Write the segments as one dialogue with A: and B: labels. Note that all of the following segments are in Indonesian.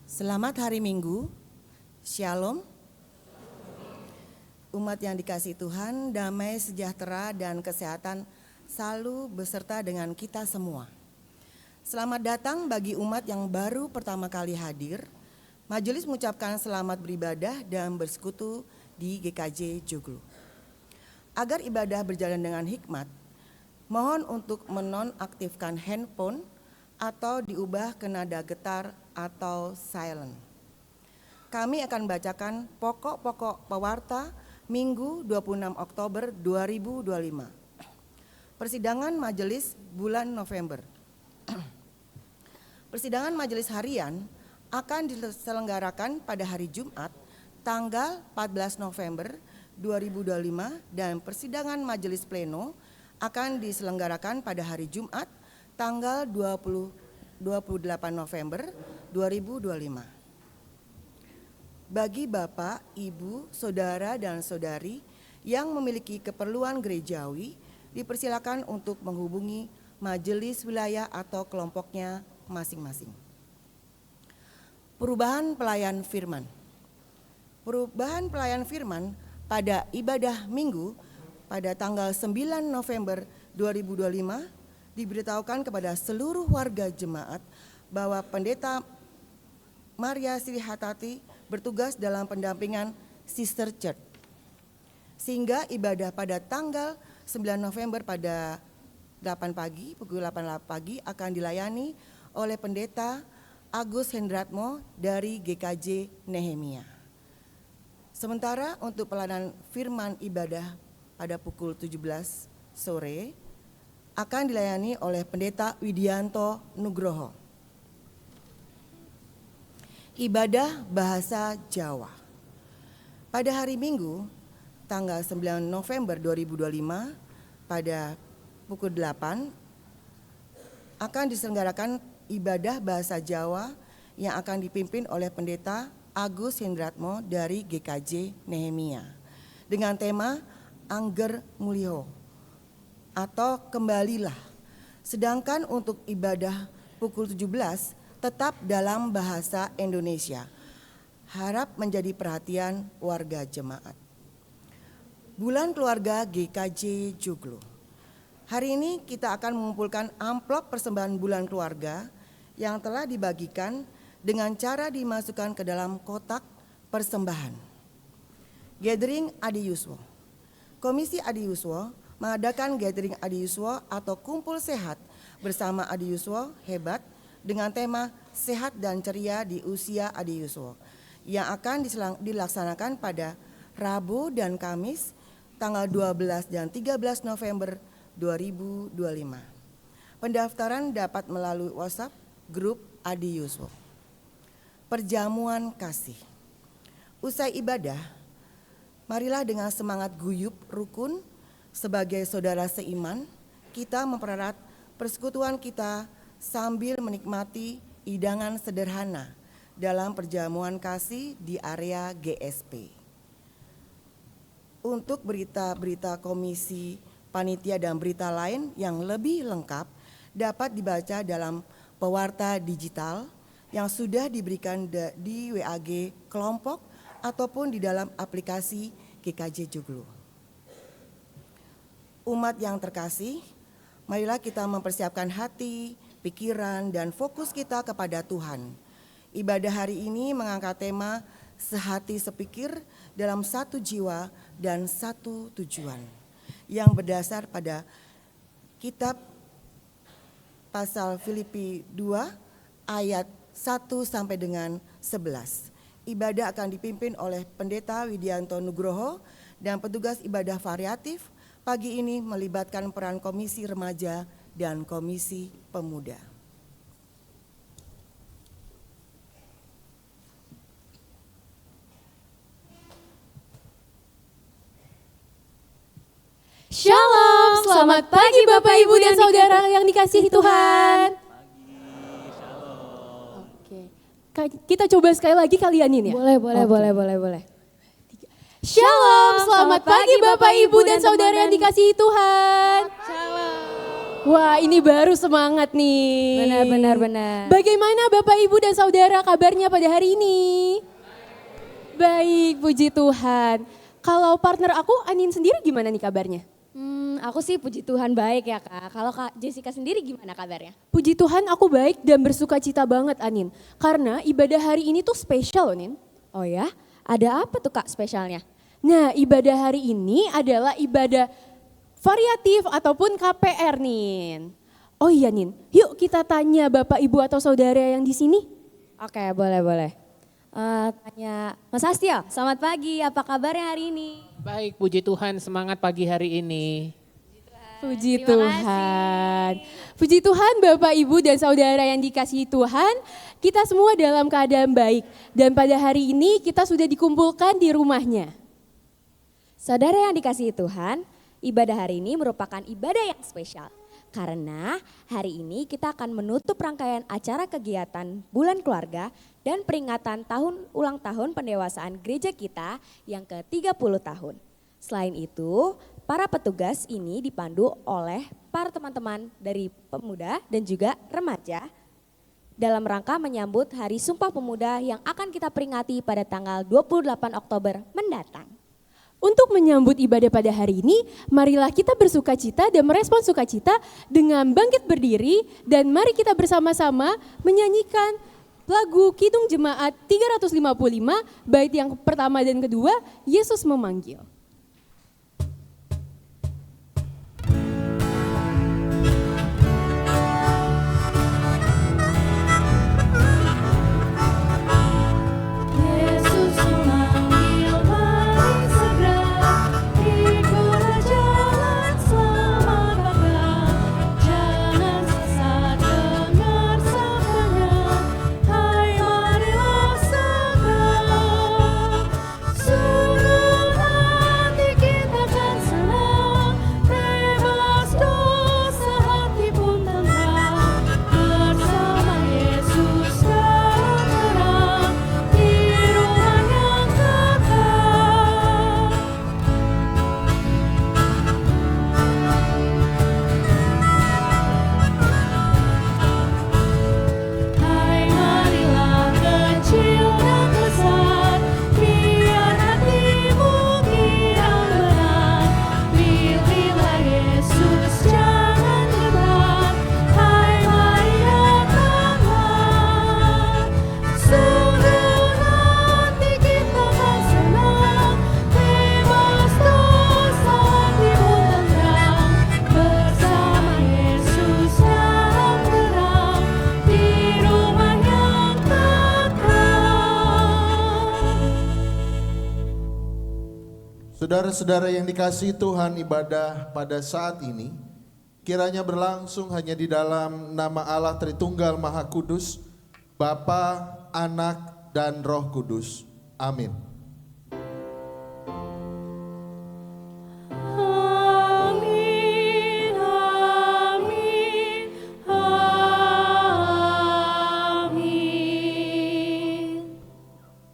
A: Selamat hari Minggu, Shalom. Umat yang dikasihi Tuhan, damai, sejahtera, dan kesehatan selalu beserta dengan kita semua. Selamat datang bagi umat yang baru pertama kali hadir. Majelis mengucapkan selamat beribadah dan bersekutu di GKJ Joglo. Agar ibadah berjalan dengan hikmat, mohon untuk menonaktifkan handphone atau diubah ke nada getar atau silent. Kami akan bacakan pokok-pokok pewarta Minggu 26 Oktober 2025. Persidangan Majelis bulan November. Persidangan Majelis Harian akan diselenggarakan pada hari Jumat tanggal 14 November 2025 dan persidangan Majelis Pleno akan diselenggarakan pada hari Jumat tanggal 28 November 2025. Bagi Bapak, Ibu, Saudara, dan Saudari yang memiliki keperluan gerejawi, dipersilakan untuk menghubungi majelis wilayah atau kelompoknya masing-masing. Perubahan pelayan firman. Perubahan pelayan firman pada ibadah Minggu pada tanggal 9 November 2025 diberitahukan kepada seluruh warga jemaat bahwa Pendeta Maria Sri Hatati bertugas dalam pendampingan Sister Church. Sehingga ibadah pada tanggal 9 November pada 8 pagi, pukul 8 pagi akan dilayani oleh Pendeta Agus Hendratmo dari GKJ Nehemia. Sementara untuk pelayanan firman ibadah pada pukul 17 sore akan dilayani oleh Pendeta Widianto Nugroho. Ibadah bahasa Jawa. Pada hari Minggu, tanggal 9 November 2025, pada pukul 8, akan diselenggarakan ibadah bahasa Jawa yang akan dipimpin oleh Pendeta Agus Hendratmo dari GKJ Nehemia dengan tema Angger Mulio atau Kembalilah. Sedangkan untuk ibadah pukul 17 tetap dalam bahasa Indonesia. Harap menjadi perhatian warga jemaat. Bulan Keluarga GKJ Joglo. Hari ini kita akan mengumpulkan amplop persembahan bulan keluarga yang telah dibagikan dengan cara dimasukkan ke dalam kotak persembahan. Gathering Adi Yuswo. Komisi Adi Yuswo mengadakan gathering Adi Yuswo atau kumpul sehat bersama Adi Yuswo hebat dengan tema sehat dan ceria di usia Adi Yuswo yang akan dilaksanakan pada Rabu dan Kamis tanggal 12 dan 13 November 2025. Pendaftaran dapat melalui WhatsApp grup Adi Yuswo. Perjamuan kasih. Usai ibadah, marilah dengan semangat guyup rukun sebagai saudara seiman, kita mempererat persekutuan kita sambil menikmati hidangan sederhana dalam perjamuan kasih di area GSP. Untuk berita-berita komisi, panitia, dan berita lain yang lebih lengkap dapat dibaca dalam pewarta digital yang sudah diberikan di WAG kelompok ataupun di dalam aplikasi GKJ Joglo. Umat yang terkasih, marilah kita mempersiapkan hati, pikiran, dan fokus kita kepada Tuhan. Ibadah hari ini mengangkat tema sehati sepikir dalam satu jiwa dan satu tujuan yang berdasar pada kitab pasal Filipi 2 ayat 1 sampai dengan 11. Ibadah akan dipimpin oleh Pendeta Widianto Nugroho dan petugas ibadah variatif pagi ini melibatkan peran Komisi Remaja dan Komisi Pemuda.
B: Shalom, selamat pagi Bapak, Ibu, dan Saudara yang dikasihi Tuhan. Oke, kita coba sekali lagi kalian ini ya.
C: Boleh.
B: Shalom, selamat pagi Bapak, Ibu, dan Saudara yang dikasihi Tuhan.
C: Shalom.
B: Wah, ini baru semangat nih.
C: Benar.
B: Bagaimana Bapak, Ibu, dan Saudara kabarnya pada hari ini? Baik, puji Tuhan. Kalau partner aku, Anin sendiri gimana nih kabarnya?
C: Aku sih puji Tuhan baik ya Kak. Kalau Kak Jessica sendiri gimana kabarnya?
B: Puji Tuhan aku baik dan bersuka cita banget, Anin. Karena ibadah hari ini tuh spesial loh, Nin.
C: Oh ya? Ada apa tuh Kak spesialnya?
B: Nah, ibadah hari ini adalah ibadah variatif ataupun KPR, Nin. Oh iya, Nin. Yuk kita tanya Bapak, Ibu, atau Saudara yang di sini.
C: Oke, boleh. Tanya Mas Astio, selamat pagi, apa kabarnya hari ini?
D: Baik, puji Tuhan, semangat pagi hari ini.
B: Puji
C: Terima
B: Tuhan. Puji Tuhan Bapak, Ibu, dan Saudara yang dikasihi Tuhan. Kita semua dalam keadaan baik. Dan pada hari ini kita sudah dikumpulkan di rumahnya.
C: Saudara yang dikasihi Tuhan, ibadah hari ini merupakan ibadah yang spesial. Karena hari ini kita akan menutup rangkaian acara kegiatan Bulan Keluarga dan peringatan ulang tahun pendewasaan gereja kita yang ke-30 tahun. Selain itu, para petugas ini dipandu oleh para teman-teman dari pemuda dan juga remaja dalam rangka menyambut Hari Sumpah Pemuda yang akan kita peringati pada tanggal 28 Oktober mendatang.
B: Untuk menyambut ibadah pada hari ini, marilah kita bersuka cita dan merespon sukacita dengan bangkit berdiri dan mari kita bersama-sama menyanyikan lagu Kidung Jemaat 355 bait yang pertama dan kedua, Yesus Memanggil.
E: Saudara-saudara yang dikasihi Tuhan, ibadah pada saat ini kiranya berlangsung hanya di dalam nama Allah Tritunggal Maha Kudus, Bapa, Anak, dan Roh Kudus. Amin.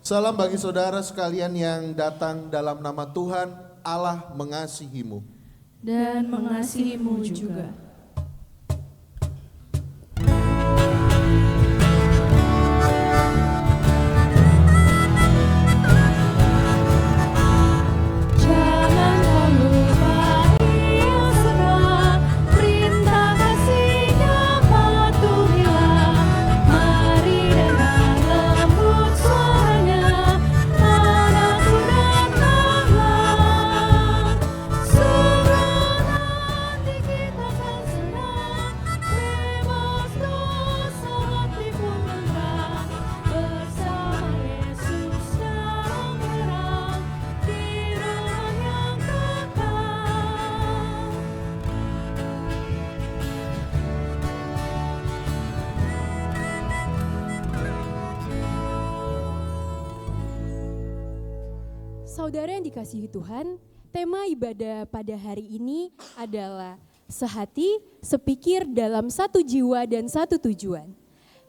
E: Salam bagi saudara sekalian yang datang dalam nama Tuhan, Allah mengasihimu.
F: Dan mengasihimu juga.
B: Saudara yang dikasihi Tuhan, tema ibadah pada hari ini adalah sehati, sepikir dalam satu jiwa dan satu tujuan.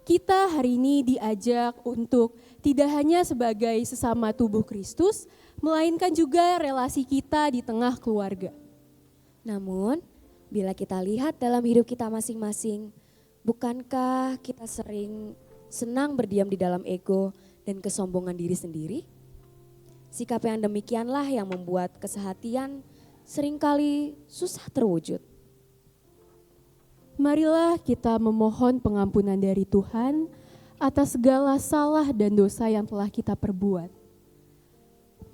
B: Kita hari ini diajak untuk tidak hanya sebagai sesama tubuh Kristus, melainkan juga relasi kita di tengah keluarga.
C: Namun, Bila kita lihat dalam hidup kita masing-masing, bukankah kita sering senang berdiam di dalam ego dan kesombongan diri sendiri? Sikap yang demikianlah yang membuat kesehatian seringkali susah terwujud.
B: Marilah kita memohon pengampunan dari Tuhan atas segala salah dan dosa yang telah kita perbuat.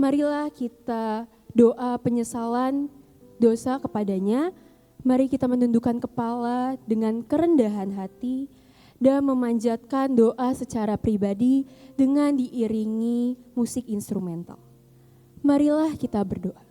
B: Marilah kita doa penyesalan dosa kepadanya. Mari kita menundukkan kepala dengan kerendahan hati dan memanjatkan doa secara pribadi dengan diiringi musik instrumental. Marilah kita berdoa.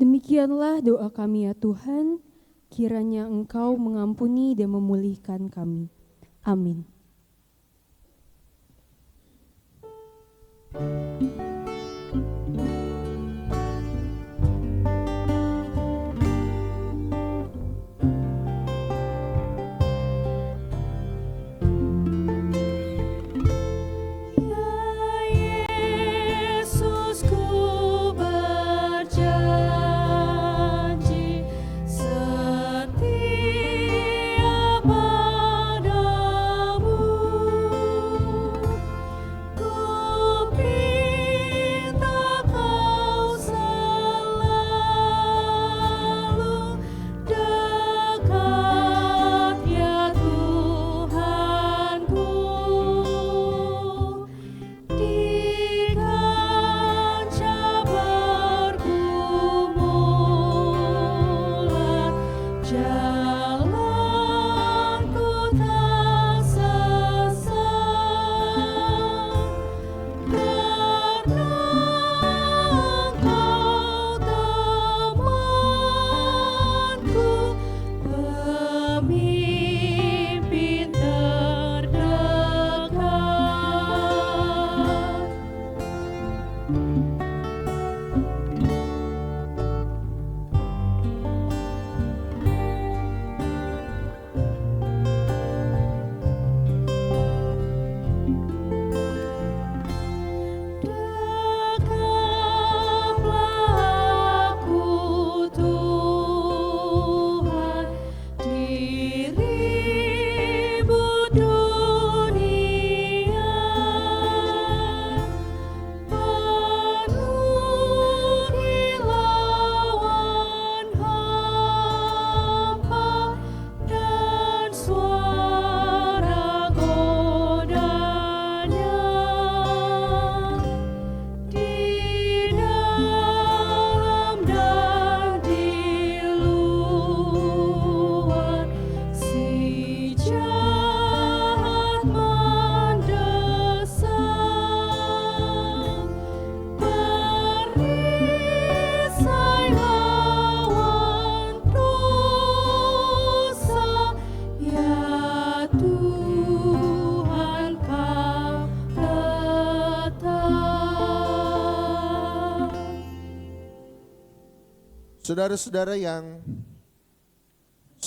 B: Demikianlah doa kami ya Tuhan, kiranya Engkau mengampuni dan memulihkan kami. Amin.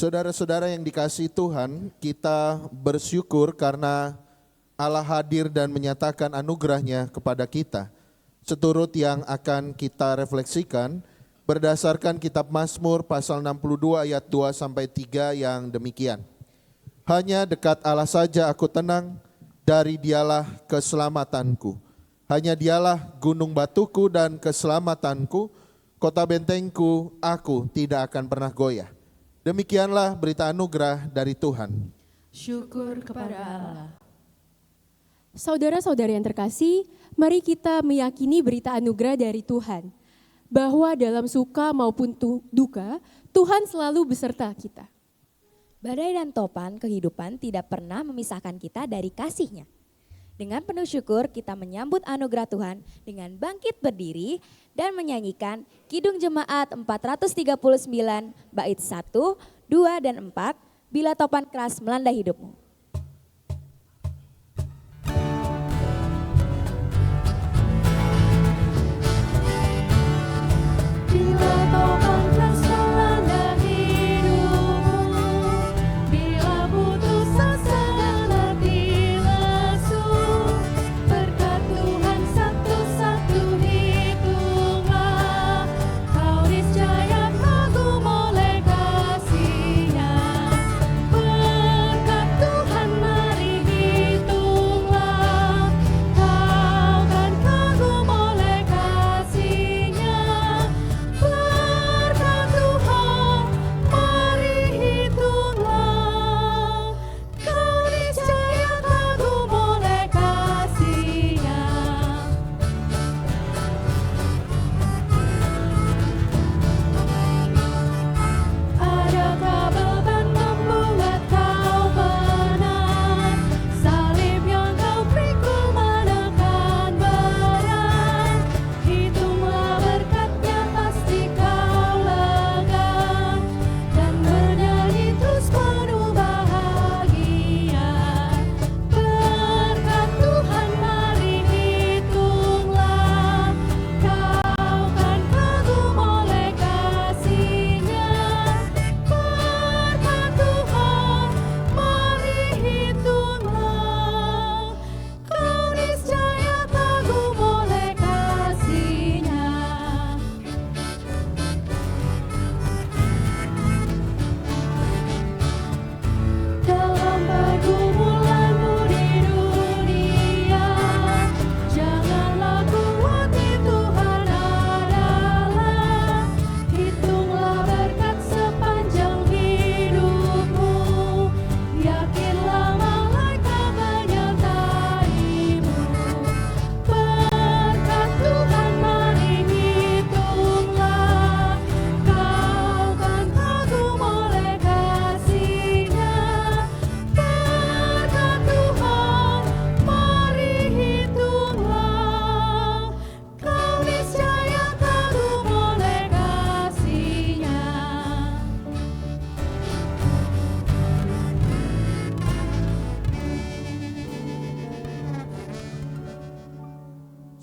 E: Saudara-saudara yang dikasihi Tuhan, kita bersyukur karena Allah hadir dan menyatakan anugerahnya kepada kita. Seturut yang akan kita refleksikan berdasarkan kitab Mazmur pasal 62 ayat 2 sampai 3 yang demikian. Hanya dekat Allah saja aku tenang, dari Dialah keselamatanku. Hanya Dialah gunung batuku dan keselamatanku, kota bentengku, aku tidak akan pernah goyah. Demikianlah berita anugerah dari Tuhan.
F: Syukur kepada Allah.
B: Saudara-saudara yang terkasih, mari kita meyakini berita anugerah dari Tuhan, bahwa dalam suka maupun duka, Tuhan selalu beserta kita.
C: Badai dan topan kehidupan tidak pernah memisahkan kita dari kasih-Nya. Dengan penuh syukur kita menyambut anugerah Tuhan dengan bangkit berdiri dan menyanyikan Kidung Jemaat 439 bait 1, 2, dan 4, Bila Topan Keras Melanda Hidupmu.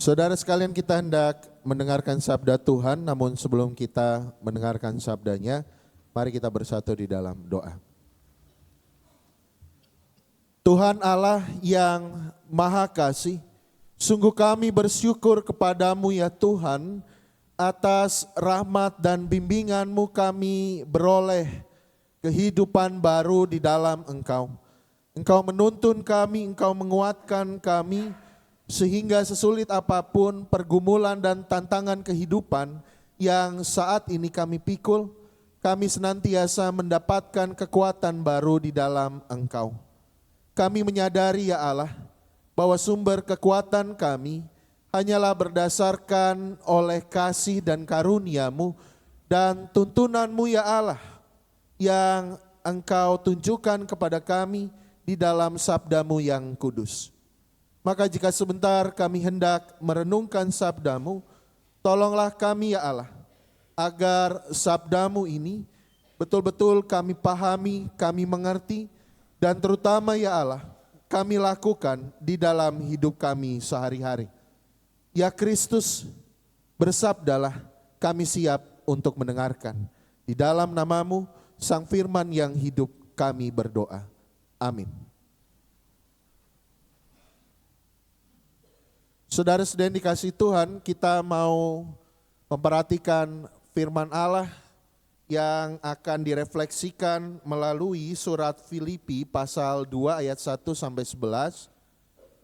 E: Saudara sekalian, kita hendak mendengarkan sabda Tuhan, namun sebelum kita mendengarkan sabdanya, mari kita bersatu di dalam doa. Tuhan Allah yang Maha Kasih, sungguh kami bersyukur kepadamu ya Tuhan, atas rahmat dan bimbingan-Mu kami beroleh kehidupan baru di dalam Engkau. Engkau menuntun kami, Engkau menguatkan kami, sehingga sesulit apapun pergumulan dan tantangan kehidupan yang saat ini kami pikul, kami senantiasa mendapatkan kekuatan baru di dalam Engkau. Kami menyadari ya Allah, bahwa sumber kekuatan kami hanyalah berdasarkan oleh kasih dan karunia-Mu dan tuntunan-Mu ya Allah, yang Engkau tunjukkan kepada kami di dalam sabda-Mu yang kudus. Maka jika sebentar kami hendak merenungkan sabda-Mu, tolonglah kami ya Allah, agar sabda-Mu ini betul-betul kami pahami, kami mengerti, dan terutama ya Allah, kami lakukan di dalam hidup kami sehari-hari. Ya Kristus, bersabdalah, kami siap untuk mendengarkan. Di dalam nama-Mu, Sang Firman yang hidup, kami berdoa. Amin. Saudara-saudara dikasih Tuhan, kita mau memperhatikan firman Allah yang akan direfleksikan melalui surat Filipi pasal 2 ayat 1 sampai 11.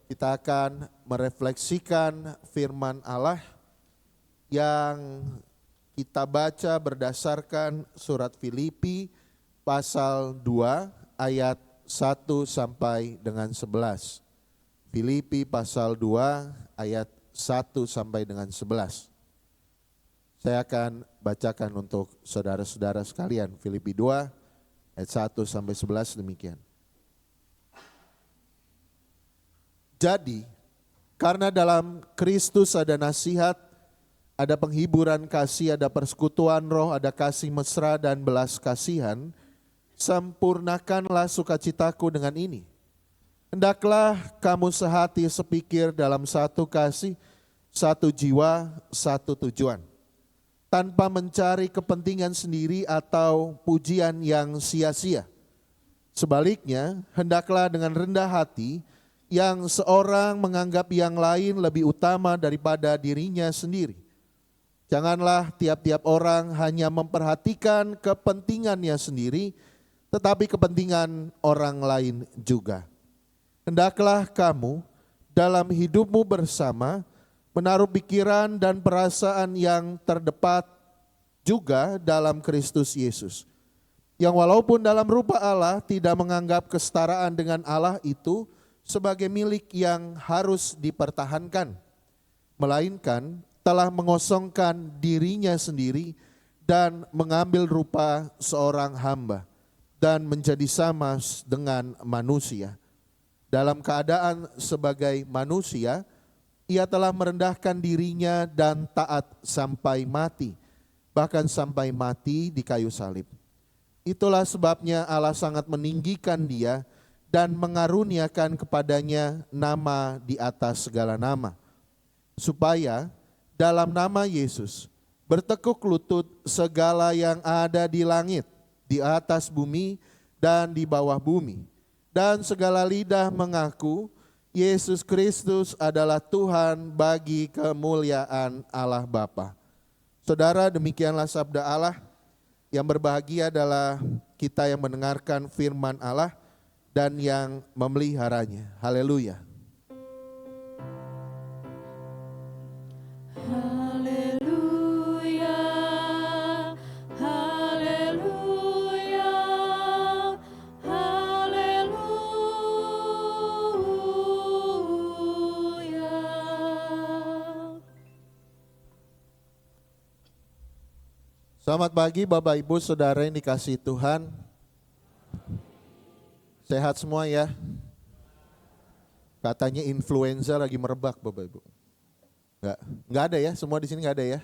E: Kita akan merefleksikan firman Allah yang kita baca berdasarkan surat Filipi pasal 2 ayat 1 sampai dengan 11. Filipi pasal 2 ayat 1 sampai dengan 11. Saya akan bacakan untuk saudara-saudara sekalian. Filipi 2 ayat 1 sampai 11 demikian. Jadi, karena dalam Kristus ada nasihat, ada penghiburan kasih, ada persekutuan roh, ada kasih mesra dan belas kasihan, sempurnakanlah sukacitaku dengan ini. Hendaklah kamu sehati sepikir dalam satu kasih, satu jiwa, satu tujuan. Tanpa mencari kepentingan sendiri atau pujian yang sia-sia. Sebaliknya, hendaklah dengan rendah hati, yang seorang menganggap yang lain lebih utama daripada dirinya sendiri. Janganlah tiap-tiap orang hanya memperhatikan kepentingannya sendiri, tetapi kepentingan orang lain juga. Hendaklah kamu dalam hidupmu bersama menaruh pikiran dan perasaan yang terdepat juga dalam Kristus Yesus. Yang walaupun dalam rupa Allah tidak menganggap kesetaraan dengan Allah itu sebagai milik yang harus dipertahankan, melainkan telah mengosongkan dirinya sendiri dan mengambil rupa seorang hamba dan menjadi sama dengan manusia. Dalam keadaan sebagai manusia, ia telah merendahkan dirinya dan taat sampai mati, bahkan sampai mati di kayu salib. Itulah sebabnya Allah sangat meninggikan dia dan mengaruniakan kepadanya nama di atas segala nama, supaya dalam nama Yesus bertekuk lutut segala yang ada di langit, di atas bumi, dan di bawah bumi. Dan segala lidah mengaku Yesus Kristus adalah Tuhan bagi kemuliaan Allah Bapa. Saudara, demikianlah sabda Allah. Yang berbahagia adalah kita yang mendengarkan firman Allah dan yang memeliharanya. Haleluya.
F: Haleluya, haleluya, haleluya.
E: Selamat pagi Bapak Ibu Saudara yang dikasihi Tuhan. Sehat semua ya. Katanya influenza lagi merebak Bapak Ibu. Enggak ada ya, semua di sini enggak ada ya.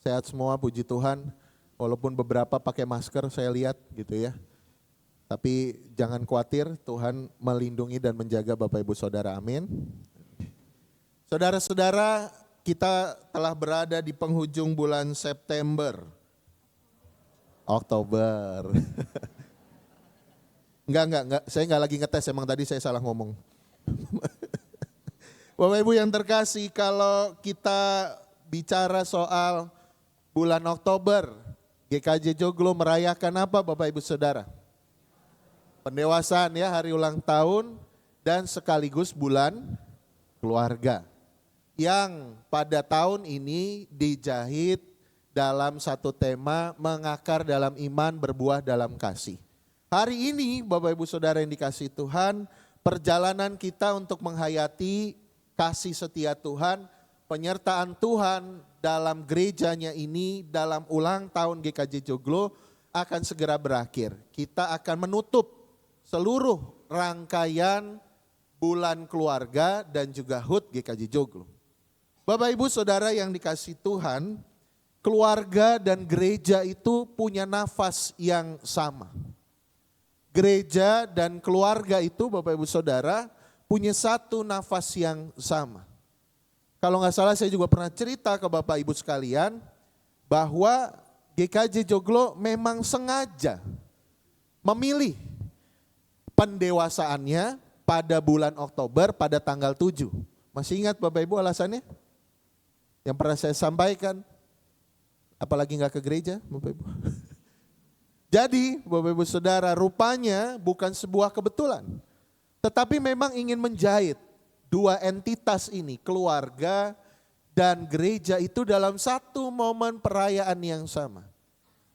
E: Sehat semua, puji Tuhan. Walaupun beberapa pakai masker saya lihat gitu ya. Tapi jangan khawatir, Tuhan melindungi dan menjaga Bapak Ibu Saudara, amin. Saudara-saudara, kita telah berada di penghujung bulan September. Oktober. Enggak, saya enggak lagi ngetes, emang tadi saya salah ngomong. Bapak Ibu yang terkasih, kalau kita bicara soal bulan Oktober, GKJ Joglo merayakan apa Bapak Ibu Saudara? Pendewasaan ya, hari ulang tahun dan sekaligus bulan keluarga. Yang pada tahun ini dijahit dalam satu tema mengakar dalam iman berbuah dalam kasih. Hari ini Bapak Ibu Saudara yang dikasihi Tuhan, perjalanan kita untuk menghayati kasih setia Tuhan, penyertaan Tuhan dalam gerejanya ini dalam ulang tahun GKJ Joglo akan segera berakhir. Kita akan menutup seluruh rangkaian bulan keluarga dan juga HUT GKJ Joglo. Bapak Ibu Saudara yang dikasihi Tuhan, keluarga dan gereja itu punya nafas yang sama. Gereja dan keluarga itu Bapak Ibu Saudara punya satu nafas yang sama. Kalau nggak salah saya juga pernah cerita ke Bapak Ibu sekalian bahwa GKJ Joglo memang sengaja memilih pendewasaannya pada bulan Oktober pada tanggal 7. Masih ingat Bapak Ibu alasannya? Yang pernah saya sampaikan. Apalagi nggak ke gereja Bapak Ibu. Jadi Bapak Ibu Saudara, rupanya bukan sebuah kebetulan. Tetapi memang ingin menjahit dua entitas ini, keluarga dan gereja itu dalam satu momen perayaan yang sama.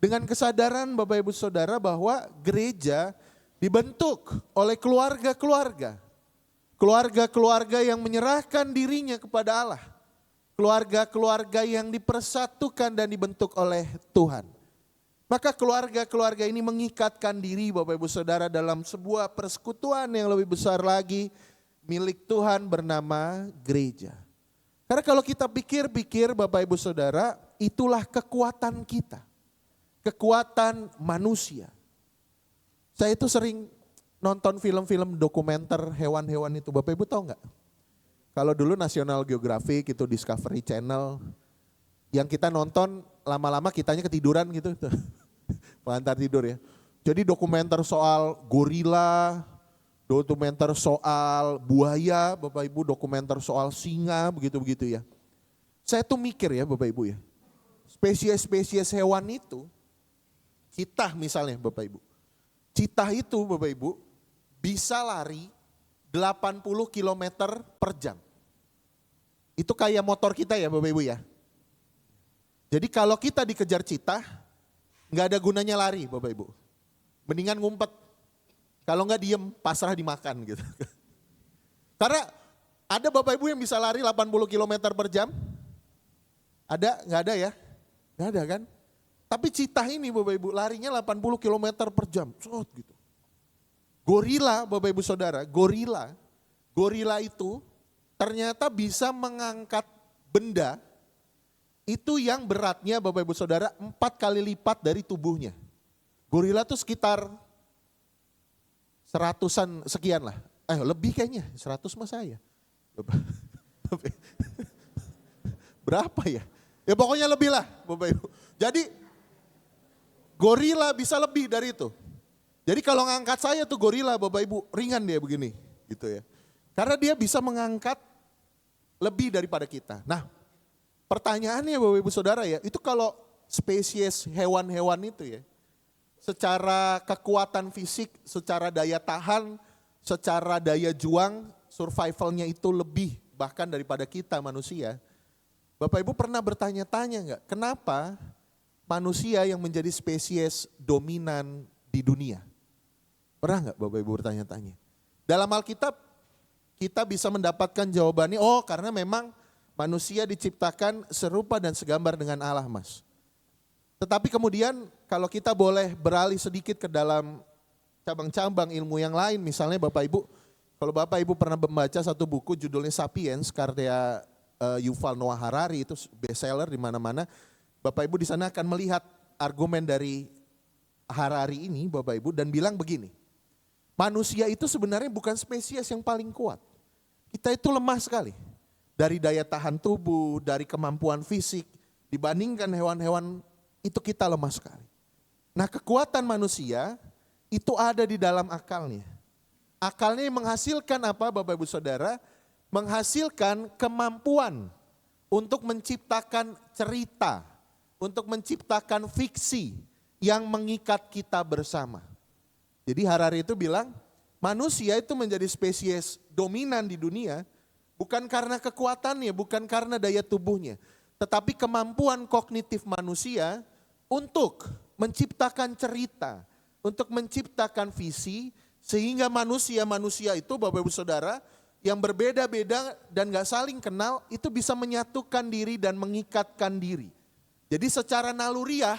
E: Dengan kesadaran Bapak Ibu Saudara bahwa gereja dibentuk oleh keluarga-keluarga. Keluarga-keluarga yang menyerahkan dirinya kepada Allah. Keluarga-keluarga yang dipersatukan dan dibentuk oleh Tuhan. Maka keluarga-keluarga ini mengikatkan diri Bapak Ibu Saudara dalam sebuah persekutuan yang lebih besar lagi milik Tuhan bernama gereja. Karena kalau kita pikir-pikir Bapak Ibu Saudara, itulah kekuatan kita. Kekuatan manusia. Saya itu sering nonton film-film dokumenter hewan-hewan itu. Bapak Ibu tahu nggak? Kalau dulu National Geographic itu Discovery Channel, yang kita nonton lama-lama kitanya ketiduran gitu. Pengantar tidur ya. Jadi dokumenter soal gorila, dokumenter soal buaya, Bapak Ibu, dokumenter soal singa, begitu-begitu ya. Saya tuh mikir ya Bapak Ibu ya, spesies-spesies hewan itu, citah misalnya Bapak Ibu. Citah itu Bapak Ibu bisa lari 80 km per jam. Itu kayak motor kita ya Bapak Ibu ya. Jadi kalau kita dikejar citah, nggak ada gunanya lari Bapak Ibu. Mendingan ngumpet. Kalau nggak diem, pasrah dimakan gitu. Karena ada Bapak Ibu yang bisa lari 80 km per jam? Ada? Nggak ada ya? Nggak ada kan? Tapi citah ini Bapak Ibu larinya 80 km per jam. Gitu. Gorila Bapak Ibu Saudara, gorila itu ternyata bisa mengangkat benda itu yang beratnya Bapak Ibu Saudara 4 kali lipat dari tubuhnya. Gorila itu sekitar 100-an sekian lah. Lebih kayaknya, 100 mah saya. Berapa ya? Ya pokoknya lebih lah Bapak Ibu. Jadi gorila bisa lebih dari itu. Jadi kalau ngangkat saya tuh gorila Bapak Ibu, ringan dia begini gitu ya. Karena dia bisa mengangkat lebih daripada kita. Nah, pertanyaannya Bapak Ibu Saudara ya, itu kalau spesies hewan-hewan itu ya, secara kekuatan fisik, secara daya tahan, secara daya juang, survivalnya itu lebih bahkan daripada kita manusia. Bapak Ibu pernah bertanya-tanya enggak, kenapa manusia yang menjadi spesies dominan di dunia? Pernah enggak Bapak Ibu bertanya-tanya? Dalam Alkitab kita bisa mendapatkan jawabannya, karena memang manusia diciptakan serupa dan segambar dengan Allah Mas. Tetapi kemudian kalau kita boleh beralih sedikit ke dalam cabang-cabang ilmu yang lain, misalnya Bapak Ibu, kalau Bapak Ibu pernah membaca satu buku judulnya Sapiens karya Yuval Noah Harari, itu bestseller di mana-mana. Bapak Ibu di sana akan melihat argumen dari Harari ini Bapak Ibu dan bilang begini. Manusia itu sebenarnya bukan spesies yang paling kuat. Kita itu lemah sekali. dari daya tahan tubuh, dari kemampuan fisik, dibandingkan hewan-hewan itu kita lemah sekali. Nah, kekuatan manusia itu ada di dalam akalnya. Akalnya yang menghasilkan apa Bapak Ibu Saudara? Menghasilkan kemampuan untuk menciptakan cerita, untuk menciptakan fiksi yang mengikat kita bersama. Jadi Harari itu bilang, manusia itu menjadi spesies dominan di dunia bukan karena kekuatannya, bukan karena daya tubuhnya, tetapi kemampuan kognitif manusia untuk menciptakan cerita, untuk menciptakan visi, sehingga manusia-manusia itu Bapak Ibu Saudara yang berbeda-beda dan gak saling kenal itu bisa menyatukan diri dan mengikatkan diri. Jadi secara naluriah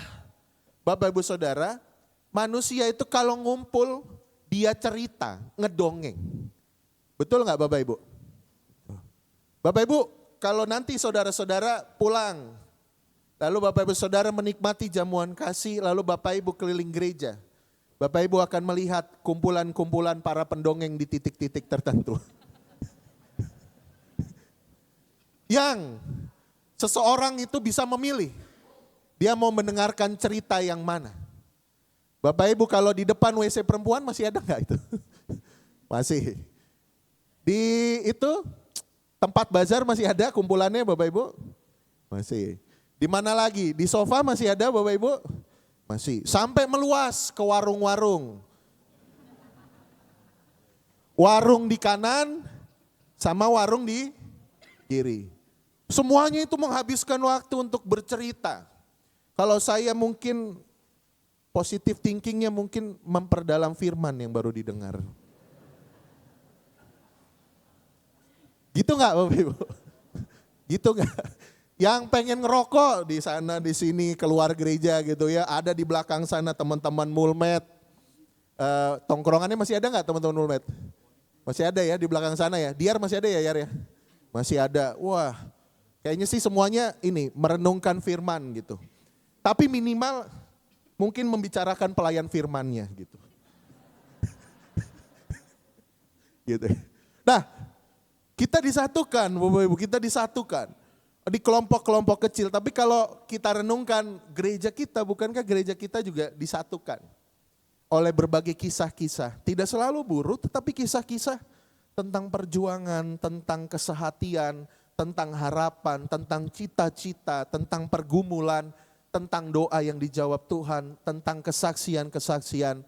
E: Bapak Ibu Saudara, manusia itu kalau ngumpul dia cerita, ngedongeng. Betul gak Bapak Ibu? Bapak Ibu, kalau nanti saudara-saudara pulang, lalu Bapak Ibu Saudara menikmati jamuan kasih, lalu Bapak Ibu keliling gereja, Bapak Ibu akan melihat kumpulan-kumpulan para pendongeng di titik-titik tertentu. Yang seseorang itu bisa memilih, dia mau mendengarkan cerita yang mana. Bapak Ibu kalau di depan WC perempuan masih ada nggak itu? Masih. Di itu tempat bazar masih ada kumpulannya Bapak Ibu? Masih. Di mana lagi? Di sofa masih ada Bapak Ibu? Masih. Sampai meluas ke warung-warung. Warung di kanan sama warung di kiri. Semuanya itu menghabiskan waktu untuk bercerita. Kalau saya mungkin positive thinkingnya mungkin memperdalam firman yang baru didengar. Gitu nggak Bapak Ibu? Gitu nggak? Yang pengen ngerokok di sana di sini keluar gereja gitu ya, ada di belakang sana teman-teman Mulmet. Tongkrongannya masih ada nggak teman-teman Mulmet? Masih ada ya di belakang sana ya. Diar masih ada ya Yar ya? Masih ada. Wah, kayaknya sih semuanya ini merenungkan firman gitu. Tapi minimal mungkin membicarakan pelayan firmannya gitu. Gitu. Nah, kita disatukan, Bapak Ibu, kita disatukan di kelompok-kelompok kecil. Tapi kalau kita renungkan gereja kita, bukankah gereja kita juga disatukan oleh berbagai kisah-kisah. Tidak selalu buruk, tetapi kisah-kisah tentang perjuangan, tentang kesehatian, tentang harapan, tentang cita-cita, tentang pergumulan, tentang doa yang dijawab Tuhan, tentang kesaksian-kesaksian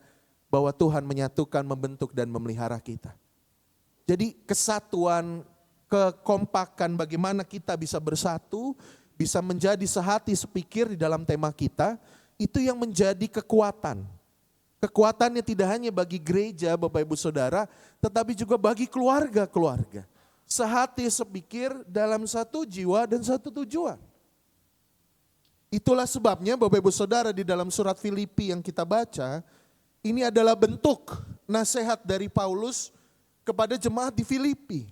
E: bahwa Tuhan menyatukan, membentuk dan memelihara kita. Jadi kesatuan, kekompakan bagaimana kita bisa bersatu, bisa menjadi sehati sepikir di dalam tema kita, itu yang menjadi kekuatan. Kekuatannya tidak hanya bagi gereja Bapak Ibu Saudara, tetapi juga bagi keluarga-keluarga. Sehati sepikir dalam satu jiwa dan satu tujuan. Itulah sebabnya Bapak Ibu Saudara di dalam surat Filipi yang kita baca, ini adalah bentuk nasihat dari Paulus kepada jemaat di Filipi.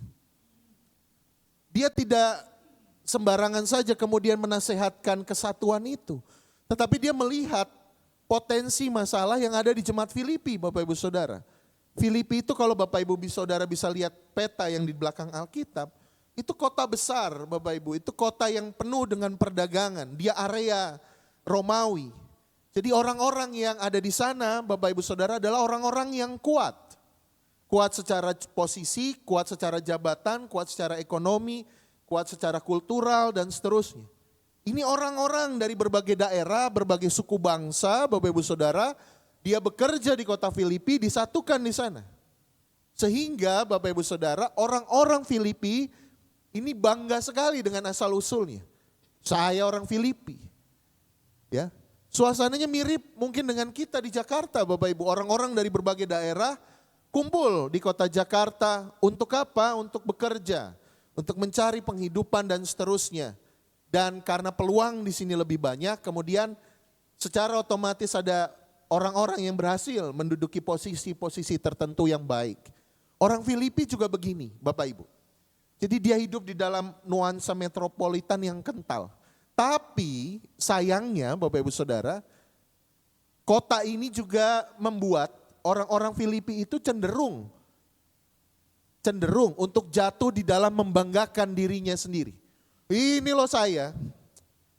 E: Dia tidak sembarangan saja kemudian menasehatkan kesatuan itu. Tetapi dia melihat potensi masalah yang ada di jemaat Filipi Bapak Ibu Saudara. Filipi itu kalau Bapak Ibu Saudara bisa lihat peta yang di belakang Alkitab, itu kota besar Bapak Ibu, itu kota yang penuh dengan perdagangan, dia area Romawi. Jadi orang-orang yang ada di sana Bapak Ibu Saudara adalah orang-orang yang kuat. Kuat secara posisi, kuat secara jabatan, kuat secara ekonomi, kuat secara kultural dan seterusnya. Ini orang-orang dari berbagai daerah, berbagai suku bangsa Bapak Ibu Saudara, dia bekerja di kota Filipi, disatukan di sana. Sehingga Bapak Ibu Saudara, orang-orang Filipi ini bangga sekali dengan asal usulnya. Saya orang Filipi. Ya. Suasananya mirip mungkin dengan kita di Jakarta Bapak Ibu. Orang-orang dari berbagai daerah kumpul di kota Jakarta untuk apa? Untuk bekerja, untuk mencari penghidupan dan seterusnya. Dan karena peluang di sini lebih banyak, kemudian secara otomatis ada orang-orang yang berhasil menduduki posisi-posisi tertentu yang baik. Orang Filipi juga begini, Bapak Ibu. Jadi dia hidup di dalam nuansa metropolitan yang kental. Tapi sayangnya Bapak Ibu Saudara, kota ini juga membuat orang-orang Filipi itu cenderung cenderung untuk jatuh di dalam membanggakan dirinya sendiri. Ini loh saya,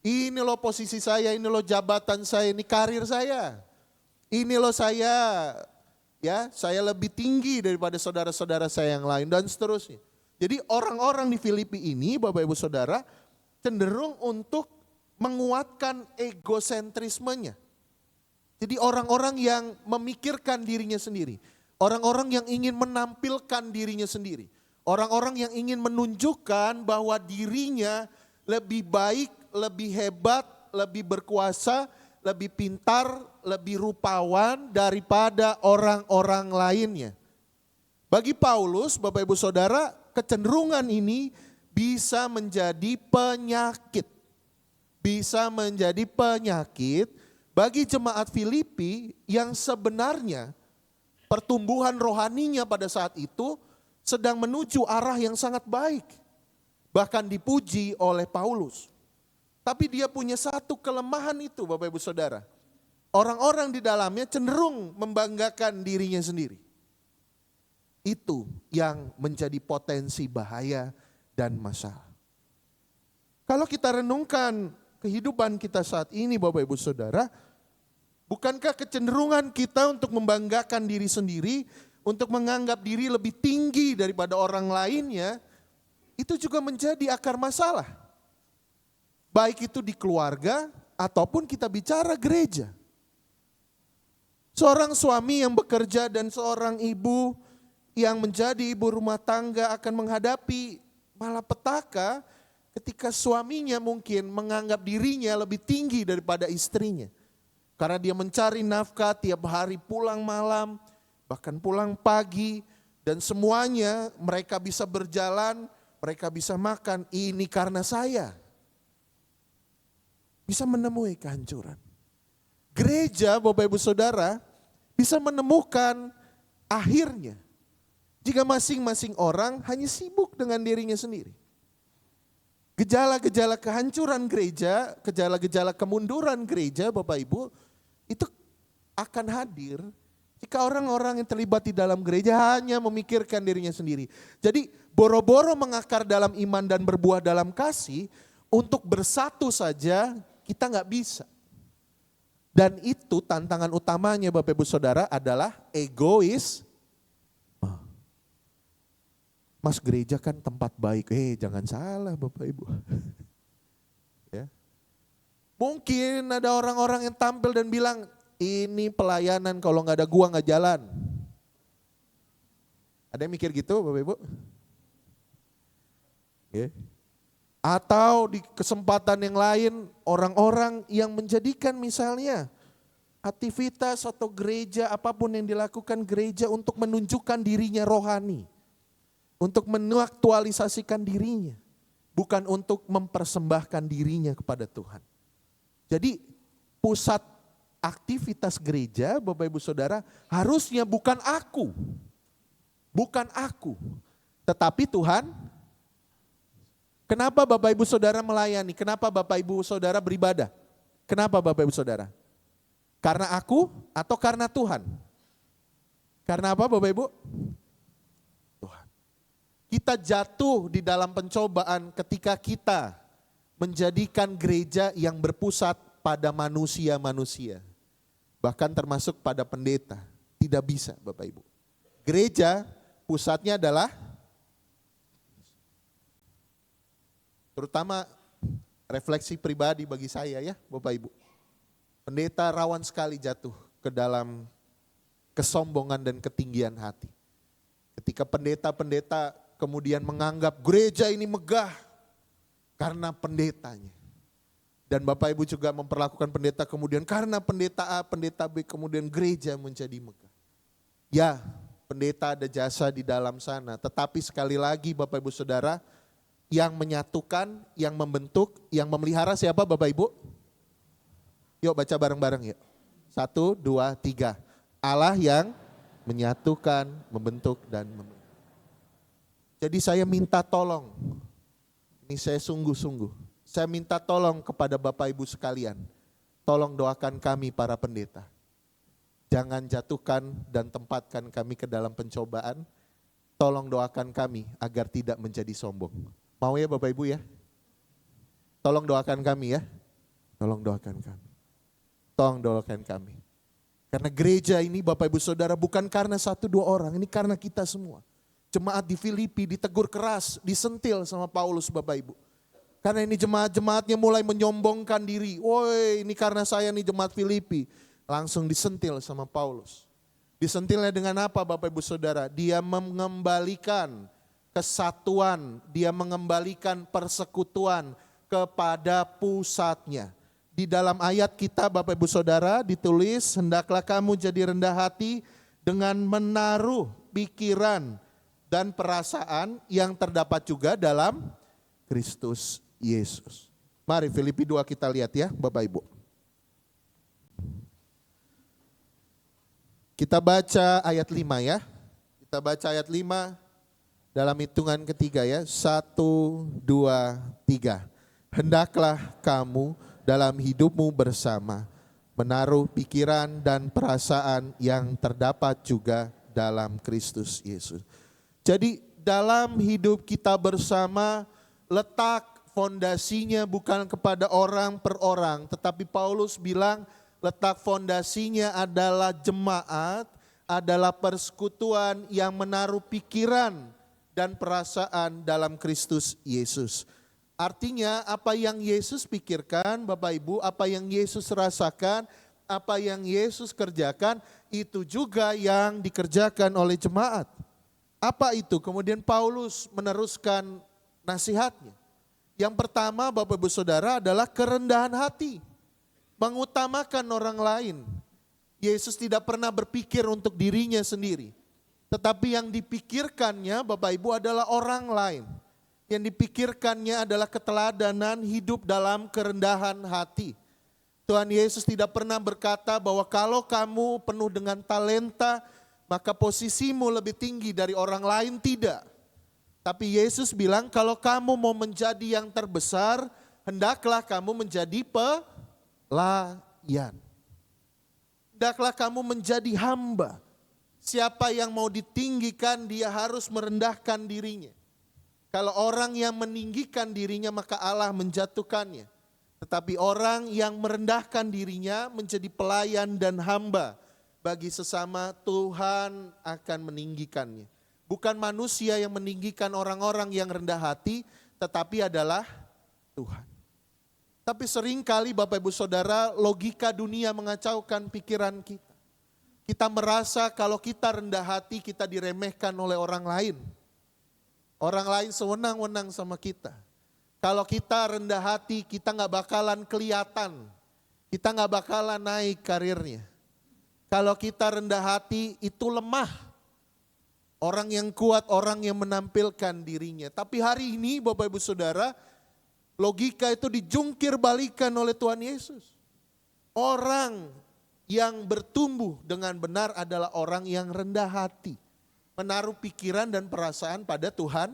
E: ini loh posisi saya, ini loh jabatan saya, ini karir saya. Ini loh saya, ya saya lebih tinggi daripada saudara-saudara saya yang lain dan seterusnya. Jadi orang-orang di Filipi ini Bapak Ibu Saudara cenderung untuk menguatkan egosentrismenya. Jadi orang-orang yang memikirkan dirinya sendiri. Orang-orang yang ingin menampilkan dirinya sendiri. Orang-orang yang ingin menunjukkan bahwa dirinya lebih baik, lebih hebat, lebih berkuasa, lebih pintar, lebih rupawan daripada orang-orang lainnya. Bagi Paulus, Bapak Ibu Saudara, kecenderungan ini bisa menjadi penyakit. Bisa menjadi penyakit bagi jemaat Filipi yang sebenarnya pertumbuhan rohaninya pada saat itu sedang menuju arah yang sangat baik. Bahkan dipuji oleh Paulus. Tapi dia punya satu kelemahan itu Bapak Ibu Saudara. Orang-orang di dalamnya cenderung membanggakan dirinya sendiri. Itu yang menjadi potensi bahaya dan masalah. Kalau kita renungkan kehidupan kita saat ini Bapak Ibu Saudara, bukankah kecenderungan kita untuk membanggakan diri sendiri, untuk menganggap diri lebih tinggi daripada orang lainnya, itu juga menjadi akar masalah. Baik itu di keluarga ataupun kita bicara gereja. Seorang suami yang bekerja dan seorang ibu yang menjadi ibu rumah tangga akan menghadapi malapetaka ketika suaminya mungkin menganggap dirinya lebih tinggi daripada istrinya. Karena dia mencari nafkah tiap hari pulang malam, bahkan pulang pagi, dan semuanya mereka bisa berjalan, mereka bisa makan, ini karena saya. Bisa menemui kehancuran. Gereja Bapak Ibu Saudara bisa menemukan akhirnya jika masing-masing orang hanya sibuk dengan dirinya sendiri. Gejala-gejala kehancuran gereja, gejala-gejala kemunduran gereja Bapak Ibu itu akan hadir jika orang-orang yang terlibat di dalam gereja hanya memikirkan dirinya sendiri. Jadi boro-boro mengakar dalam iman dan berbuah dalam kasih, untuk bersatu saja kita nggak bisa. Dan itu tantangan utamanya Bapak Ibu Saudara adalah egois. Mas, gereja kan tempat baik. Jangan salah Bapak Ibu. Ya. Mungkin ada orang-orang yang tampil dan bilang, ini pelayanan kalau nggak ada gua nggak jalan. Ada yang mikir gitu Bapak Ibu? Ya. Atau di kesempatan yang lain orang-orang yang menjadikan misalnya aktivitas atau gereja apapun yang dilakukan gereja untuk menunjukkan dirinya rohani. Untuk mengaktualisasikan dirinya. Bukan untuk mempersembahkan dirinya kepada Tuhan. Jadi pusat aktivitas gereja Bapak Ibu Saudara harusnya bukan aku. Bukan aku. Tetapi Tuhan. Kenapa Bapak Ibu Saudara melayani? Kenapa Bapak Ibu Saudara beribadah? Kenapa Bapak Ibu Saudara? Karena aku atau karena Tuhan? Karena apa Bapak Ibu? Tuhan. Kita jatuh di dalam pencobaan ketika kita menjadikan gereja yang berpusat pada manusia-manusia. Bahkan termasuk pada pendeta. Tidak bisa Bapak Ibu. Gereja pusatnya adalah terutama refleksi pribadi bagi saya ya Bapak Ibu. Pendeta rawan sekali jatuh ke dalam kesombongan dan ketinggian hati. Ketika pendeta-pendeta kemudian menganggap gereja ini megah karena pendetanya. Dan Bapak Ibu juga memperlakukan pendeta kemudian karena pendeta A, pendeta B, kemudian gereja menjadi megah. Ya, pendeta ada jasa di dalam sana. Tetapi sekali lagi Bapak Ibu Saudara, yang menyatukan, yang membentuk, yang memelihara siapa Bapak Ibu? Yuk baca bareng-bareng yuk. 1, 2, 3. Allah yang menyatukan, membentuk dan memelihara. Jadi saya minta tolong. Ini saya sungguh-sungguh. Saya minta tolong kepada Bapak Ibu sekalian. Tolong doakan kami para pendeta. Jangan jatuhkan dan tempatkan kami ke dalam pencobaan. tolong doakan kami agar tidak menjadi sombong. Mau ya Bapak Ibu ya? Tolong doakan kami ya. Tolong doakan kami. Tolong doakan kami. Karena gereja ini Bapak Ibu Saudara bukan karena 1-2 orang, ini karena kita semua. Jemaat di Filipi ditegur keras, disentil sama Paulus Bapak Ibu. Karena ini jemaat-jemaatnya mulai menyombongkan diri. Woi, ini karena saya nih jemaat Filipi. Langsung disentil sama Paulus. Disentilnya dengan apa Bapak Ibu Saudara? Dia mengembalikan kesatuan, dia mengembalikan persekutuan kepada pusatnya. Di dalam ayat kita Bapak Ibu Saudara ditulis, hendaklah kamu jadi rendah hati dengan menaruh pikiran dan perasaan yang terdapat juga dalam Kristus Yesus. Mari Filipi 2 kita lihat ya Bapak Ibu. Kita baca ayat 5 ya. Kita baca ayat 5 dalam hitungan ketiga ya. 1, 2, 3. Hendaklah kamu dalam hidupmu bersama menaruh pikiran dan perasaan yang terdapat juga dalam Kristus Yesus. Jadi dalam hidup kita bersama letak fondasinya bukan kepada orang per orang, tetapi Paulus bilang letak fondasinya adalah jemaat, adalah persekutuan yang menaruh pikiran dan perasaan dalam Kristus Yesus. Artinya apa yang Yesus pikirkan Bapak Ibu, apa yang Yesus rasakan, apa yang Yesus kerjakan, itu juga yang dikerjakan oleh jemaat. Apa itu? Kemudian Paulus meneruskan nasihatnya. Yang pertama Bapak Ibu Saudara adalah kerendahan hati. Mengutamakan orang lain. Yesus tidak pernah berpikir untuk dirinya sendiri. Tetapi yang dipikirkannya Bapak Ibu adalah orang lain. Yang dipikirkannya adalah keteladanan hidup dalam kerendahan hati. Tuhan Yesus tidak pernah berkata bahwa kalau kamu penuh dengan talenta, maka posisimu lebih tinggi dari orang lain, tidak. Tapi Yesus bilang kalau kamu mau menjadi yang terbesar, hendaklah kamu menjadi pelayan. Hendaklah kamu menjadi hamba. Siapa yang mau ditinggikan dia harus merendahkan dirinya. Kalau orang yang meninggikan dirinya maka Allah menjatuhkannya. Tetapi orang yang merendahkan dirinya menjadi pelayan dan hamba bagi sesama, Tuhan akan meninggikannya. Bukan manusia yang meninggikan orang-orang yang rendah hati, tetapi adalah Tuhan. Tapi seringkali Bapak Ibu Saudara, logika dunia mengacaukan pikiran kita. Kita merasa kalau kita rendah hati kita diremehkan oleh orang lain. Orang lain sewenang-wenang sama kita. Kalau kita rendah hati, kita gak bakalan kelihatan. Kita gak bakalan naik karirnya. Kalau kita rendah hati, itu lemah. Orang yang kuat, orang yang menampilkan dirinya. Tapi hari ini Bapak Ibu Saudara, logika itu dijungkir balikan oleh Tuhan Yesus. Orang yang bertumbuh dengan benar adalah orang yang rendah hati. Menaruh pikiran dan perasaan pada Tuhan.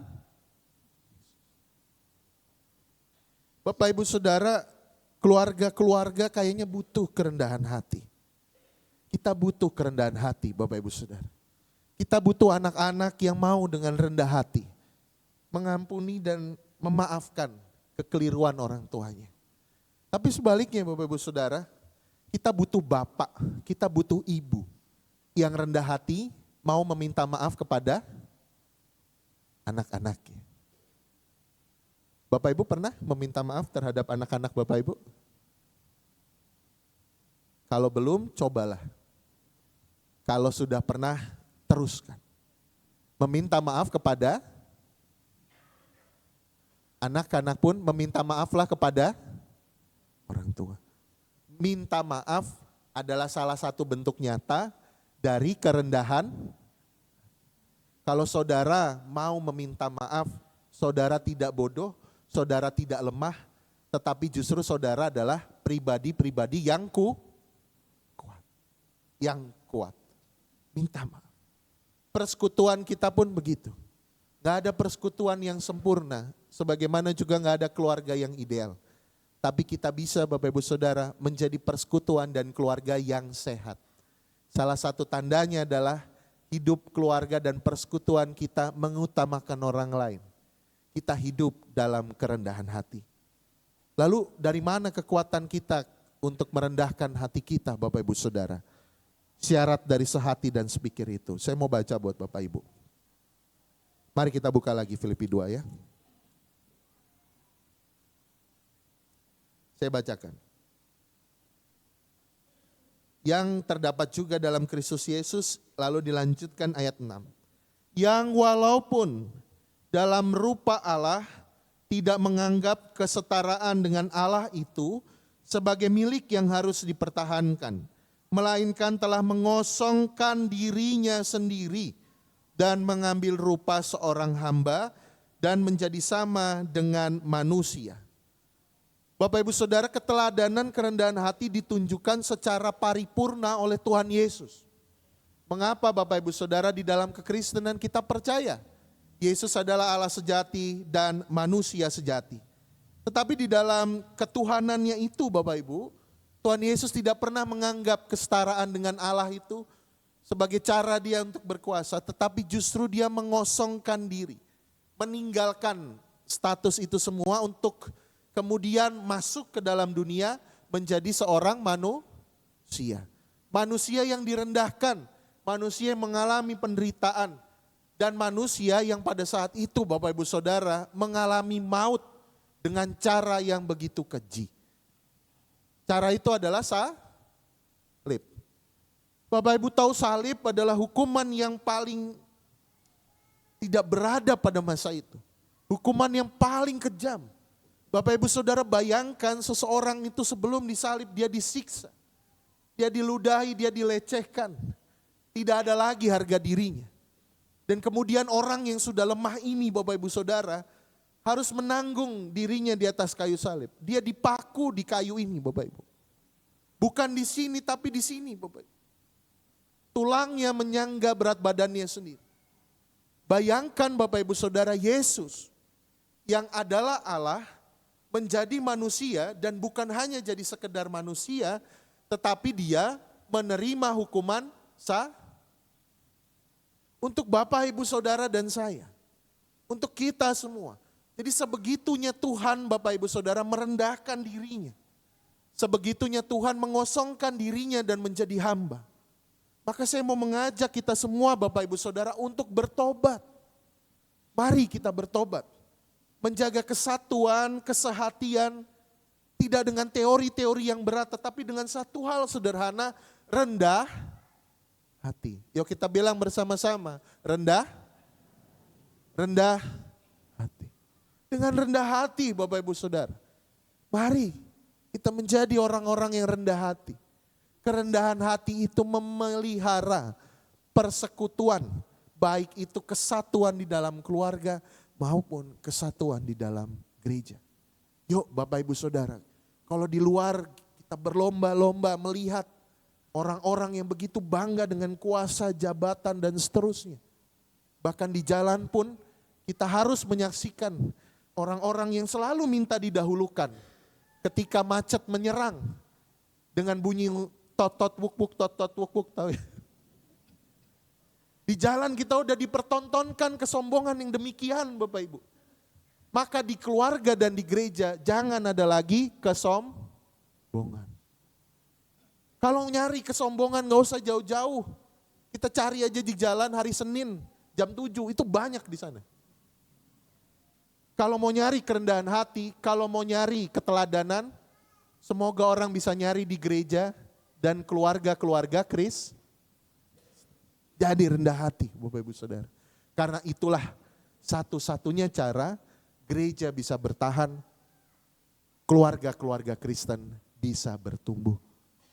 E: Bapak Ibu Saudara, keluarga-keluarga kayaknya butuh kerendahan hati. Kita butuh kerendahan hati Bapak Ibu Saudara. Kita butuh anak-anak yang mau dengan rendah hati. Mengampuni dan memaafkan kekeliruan orang tuanya. Tapi sebaliknya Bapak Ibu Saudara, kita butuh bapak, kita butuh ibu yang rendah hati, mau meminta maaf kepada anak-anaknya. Bapak Ibu pernah meminta maaf terhadap anak-anak Bapak Ibu? Kalau belum, cobalah. Kalau sudah pernah, teruskan. Meminta maaf kepada anak-anak pun meminta maaflah kepada orang tua. Minta maaf adalah salah satu bentuk nyata dari kerendahan. Kalau saudara mau meminta maaf, saudara tidak bodoh, saudara tidak lemah, tetapi justru saudara adalah pribadi-pribadi yang kuat. Yang kuat. Minta maaf. Persekutuan kita pun begitu. Gak ada persekutuan yang sempurna, sebagaimana juga gak ada keluarga yang ideal. Tapi kita bisa Bapak Ibu Saudara menjadi persekutuan dan keluarga yang sehat. Salah satu tandanya adalah hidup keluarga dan persekutuan kita mengutamakan orang lain. Kita hidup dalam kerendahan hati. Lalu dari mana kekuatan kita untuk merendahkan hati kita, Bapak Ibu Saudara? Syarat dari sehati dan sepikir itu. Saya mau baca buat Bapak Ibu. Mari kita buka lagi Filipi 2 ya. Saya bacakan. Yang terdapat juga dalam Kristus Yesus, lalu dilanjutkan ayat 6. Yang walaupun dalam rupa Allah tidak menganggap kesetaraan dengan Allah itu sebagai milik yang harus dipertahankan, melainkan telah mengosongkan dirinya sendiri dan mengambil rupa seorang hamba dan menjadi sama dengan manusia. Bapak Ibu Saudara, keteladanan kerendahan hati ditunjukkan secara paripurna oleh Tuhan Yesus. Mengapa Bapak Ibu Saudara di dalam kekristenan kita percaya Yesus adalah Allah sejati dan manusia sejati. Tetapi di dalam ketuhanannya itu Bapak Ibu, Tuhan Yesus tidak pernah menganggap kesetaraan dengan Allah itu sebagai cara dia untuk berkuasa. Tetapi justru dia mengosongkan diri, meninggalkan status itu semua untuk kemudian masuk ke dalam dunia menjadi seorang manusia. Manusia yang direndahkan, manusia yang mengalami penderitaan, dan manusia yang pada saat itu Bapak Ibu Saudara mengalami maut dengan cara yang begitu keji. Cara itu adalah salib. Bapak Ibu tahu salib adalah hukuman yang paling tidak berada pada masa itu. Hukuman yang paling kejam. Bapak Ibu Saudara bayangkan seseorang itu sebelum disalib dia disiksa. Dia diludahi, dia dilecehkan. Tidak ada lagi harga dirinya. Dan kemudian orang yang sudah lemah ini Bapak Ibu Saudara harus menanggung dirinya di atas kayu salib. Dia dipaku di kayu ini Bapak Ibu. Bukan di sini tapi di sini Bapak Ibu. Tulangnya menyangga berat badannya sendiri. Bayangkan Bapak Ibu Saudara, Yesus yang adalah Allah menjadi manusia dan bukan hanya jadi sekedar manusia, tetapi dia menerima hukuman untuk Bapak, Ibu, Saudara dan saya. Untuk kita semua. Jadi sebegitunya Tuhan Bapak, Ibu, Saudara merendahkan dirinya. Sebegitunya Tuhan mengosongkan dirinya dan menjadi hamba. Maka saya mau mengajak kita semua Bapak, Ibu, Saudara untuk bertobat. Mari kita bertobat. Menjaga kesatuan, kesehatian, tidak dengan teori-teori yang berat, tetapi dengan satu hal sederhana, rendah hati. Yuk kita bilang bersama-sama, rendah hati. Dengan rendah hati Bapak Ibu Saudara, mari kita menjadi orang-orang yang rendah hati. Kerendahan hati itu memelihara persekutuan, baik itu kesatuan di dalam keluarga, maupun kesatuan di dalam gereja. Yuk Bapak Ibu Saudara, kalau di luar kita berlomba-lomba melihat orang-orang yang begitu bangga dengan kuasa, jabatan dan seterusnya. Bahkan di jalan pun kita harus menyaksikan orang-orang yang selalu minta didahulukan. Ketika macet menyerang dengan bunyi totot wuk-wuk, totot wuk-wuk, tahu ya? Di jalan kita udah dipertontonkan kesombongan yang demikian Bapak Ibu. Maka di keluarga dan di gereja jangan ada lagi kesombongan. Kalau nyari kesombongan gak usah jauh-jauh. Kita cari aja di jalan hari Senin jam 7, itu banyak di sana. Kalau mau nyari kerendahan hati, kalau mau nyari keteladanan, semoga orang bisa nyari di gereja dan keluarga-keluarga Kristus. Jadi rendah hati Bapak Ibu Saudara. Karena itulah satu-satunya cara gereja bisa bertahan, keluarga-keluarga Kristen bisa bertumbuh.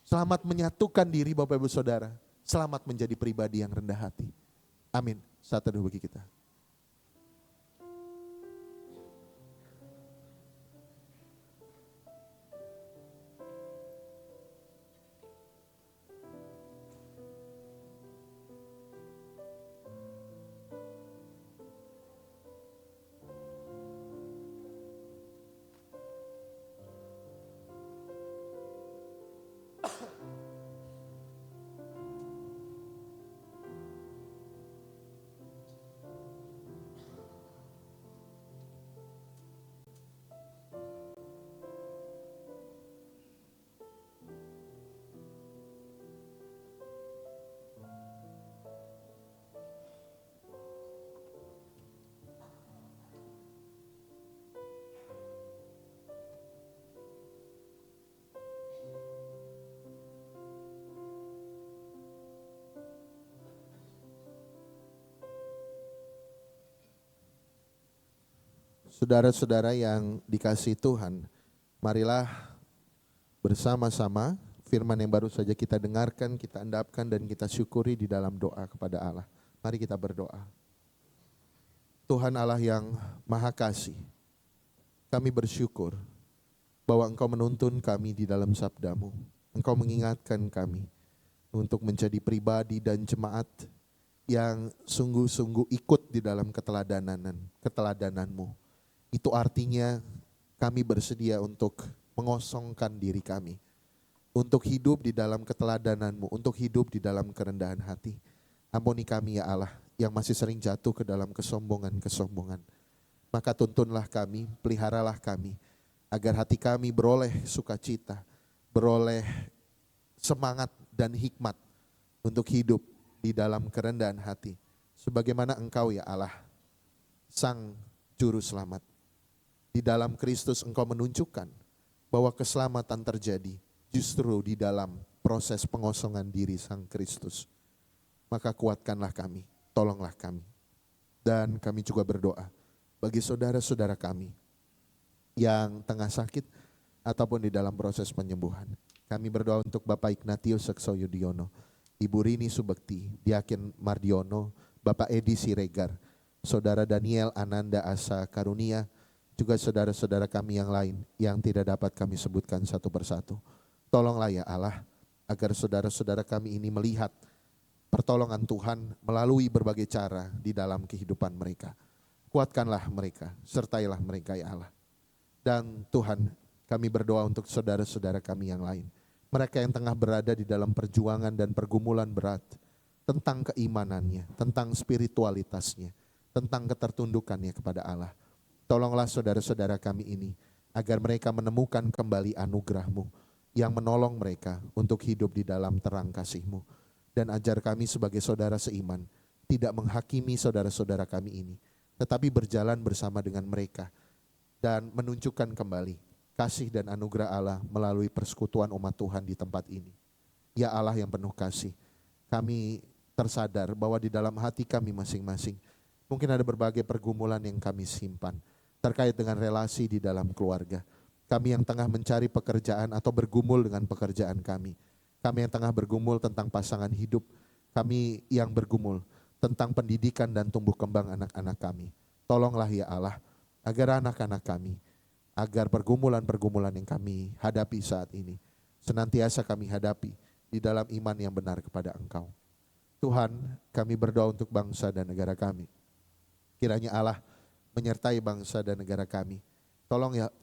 E: Selamat menyatukan diri Bapak Ibu Saudara. Selamat menjadi pribadi yang rendah hati. Amin. Saat teduh bagi kita. Saudara-saudara yang dikasihi Tuhan, marilah bersama-sama firman yang baru saja kita dengarkan, kita endapkan dan kita syukuri di dalam doa kepada Allah. Mari kita berdoa. Tuhan Allah yang Maha Kasih, kami bersyukur bahwa Engkau menuntun kami di dalam sabda-Mu. Engkau mengingatkan kami untuk menjadi pribadi dan jemaat yang sungguh-sungguh ikut di dalam keteladanan-Mu. Itu artinya kami bersedia untuk mengosongkan diri kami, untuk hidup di dalam keteladanan-Mu, untuk hidup di dalam kerendahan hati. Ampuni kami ya Allah yang masih sering jatuh ke dalam kesombongan-kesombongan. Maka tuntunlah kami, peliharalah kami, agar hati kami beroleh sukacita, beroleh semangat dan hikmat untuk hidup di dalam kerendahan hati. Sebagaimana Engkau ya Allah, Sang Juru Selamat. Di dalam Kristus Engkau menunjukkan bahwa keselamatan terjadi justru di dalam proses pengosongan diri Sang Kristus. Maka kuatkanlah kami, tolonglah kami. Dan kami juga berdoa bagi saudara-saudara kami yang tengah sakit ataupun di dalam proses penyembuhan. Kami berdoa untuk Bapak Ignatius Sekso Yudiono, Ibu Rini Subekti, Diaken Mardiono, Bapak Edi Siregar, Saudara Daniel Ananda Asa Karunia, juga saudara-saudara kami yang lain yang tidak dapat kami sebutkan satu persatu. Tolonglah ya Allah, agar saudara-saudara kami ini melihat pertolongan Tuhan melalui berbagai cara di dalam kehidupan mereka. Kuatkanlah mereka, sertailah mereka ya Allah. Dan Tuhan, kami berdoa untuk saudara-saudara kami yang lain. Mereka yang tengah berada di dalam perjuangan dan pergumulan berat tentang keimanannya, tentang spiritualitasnya, tentang ketertundukannya kepada Allah. Tolonglah saudara-saudara kami ini agar mereka menemukan kembali anugerah-Mu yang menolong mereka untuk hidup di dalam terang kasih-Mu. Dan ajar kami sebagai saudara seiman tidak menghakimi saudara-saudara kami ini, tetapi berjalan bersama dengan mereka dan menunjukkan kembali kasih dan anugerah Allah melalui persekutuan umat Tuhan di tempat ini. Ya Allah yang penuh kasih, kami tersadar bahwa di dalam hati kami masing-masing mungkin ada berbagai pergumulan yang kami simpan terkait dengan relasi di dalam keluarga. Kami yang tengah mencari pekerjaan atau bergumul dengan pekerjaan kami. Kami yang tengah bergumul tentang pasangan hidup. Kami yang bergumul tentang pendidikan dan tumbuh kembang anak-anak kami. Tolonglah ya Allah, agar anak-anak kami, agar pergumulan-pergumulan yang kami hadapi saat ini, senantiasa kami hadapi di dalam iman yang benar kepada Engkau. Tuhan, kami berdoa untuk bangsa dan negara kami. Kiranya Allah menyertai bangsa dan negara kami.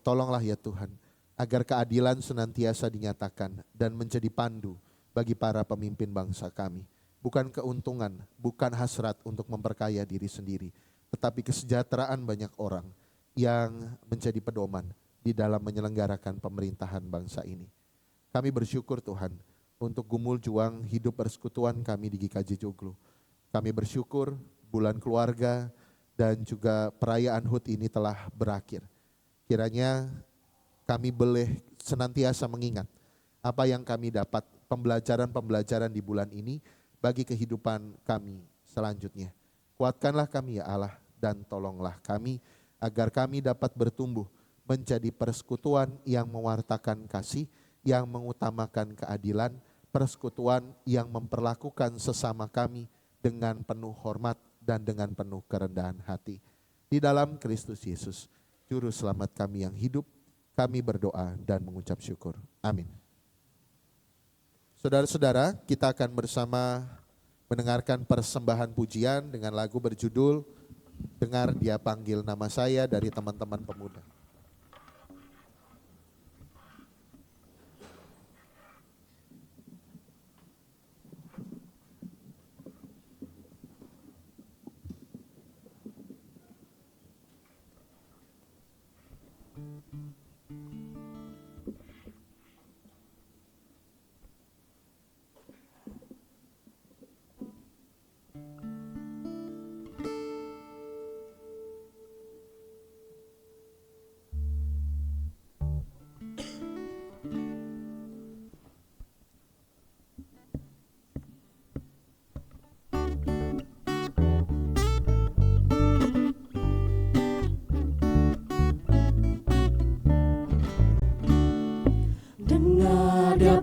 E: Tolonglah ya Tuhan, agar keadilan senantiasa dinyatakan dan menjadi pandu bagi para pemimpin bangsa kami. Bukan keuntungan, bukan hasrat untuk memperkaya diri sendiri, tetapi kesejahteraan banyak orang yang menjadi pedoman di dalam menyelenggarakan pemerintahan bangsa ini. Kami bersyukur Tuhan untuk gumul juang hidup persekutuan kami di GKJ Joglo. Kami bersyukur bulan keluarga dan juga perayaan HUT ini telah berakhir. Kiranya kami boleh senantiasa mengingat apa yang kami dapat, pembelajaran-pembelajaran di bulan ini bagi kehidupan kami selanjutnya. Kuatkanlah kami ya Allah dan tolonglah kami agar kami dapat bertumbuh menjadi persekutuan yang mewartakan kasih, yang mengutamakan keadilan, persekutuan yang memperlakukan sesama kami dengan penuh hormat dan dengan penuh kerendahan hati. Di dalam Kristus Yesus, Juru Selamat kami yang hidup, kami berdoa dan mengucap syukur. Amin. Saudara-saudara, kita akan bersama mendengarkan persembahan pujian dengan lagu berjudul Dengar Dia Panggil Nama Saya dari teman-teman pemuda.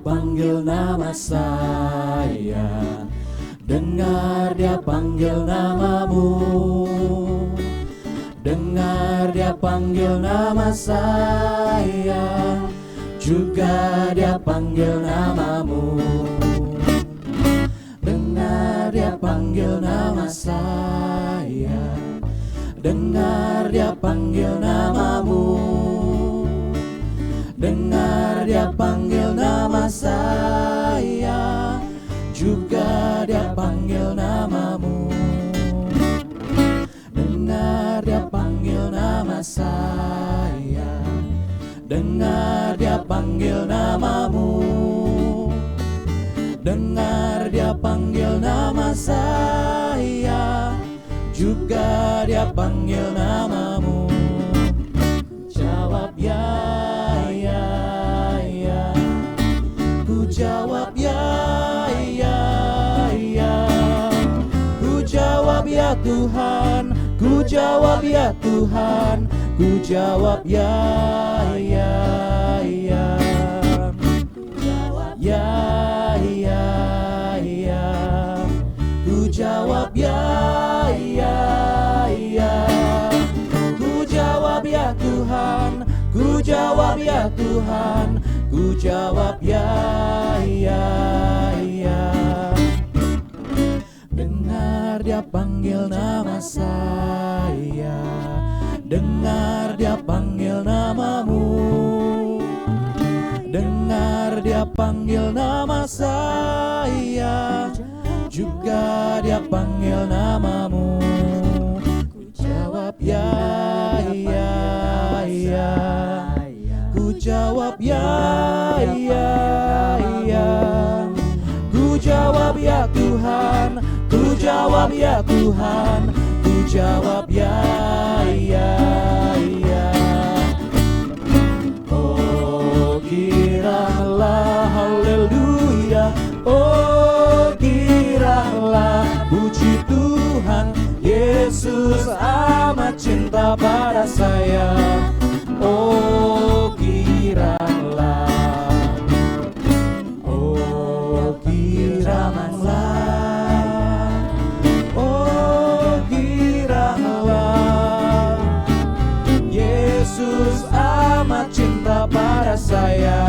G: panggil nama saya, dengar dia panggil namamu. Dengar dia panggil nama saya, juga dia panggil namamu. Dengar dia panggil nama saya, dengar dia panggil namamu. Dengar dia panggil nama saya, juga dia panggil namamu. Dengar dia panggil nama saya, dengar dia panggil namamu. Dengar dia panggil nama saya, juga dia panggil namamu. Jawab ya, ya, ya. Ku jawab ya, ya, ya. Ku jawab ya Tuhan, ku jawab ya Tuhan, ku jawab ya, ya, ya. Ya, ya, ya. Ku jawab ya, ya, ya. Ku jawab ya Tuhan, ku jawab ya Tuhan, ku jawab ya, ya, ya. Dengar dia panggil nama saya, dengar dia panggil namamu. Dengar dia panggil nama saya, juga dia panggil namamu. Ku jawab ya, ya, ya. Ku jawab ya, ya, ya. Ku jawab ya Tuhan, ku jawab ya Tuhan, ku jawab ya, ya, ya. Oh giralah haleluya, oh giralah puji Tuhan, Yesus amat cinta pada saya. Oh giralah, oh giralah, oh giralah, Yesus amat cinta pada saya.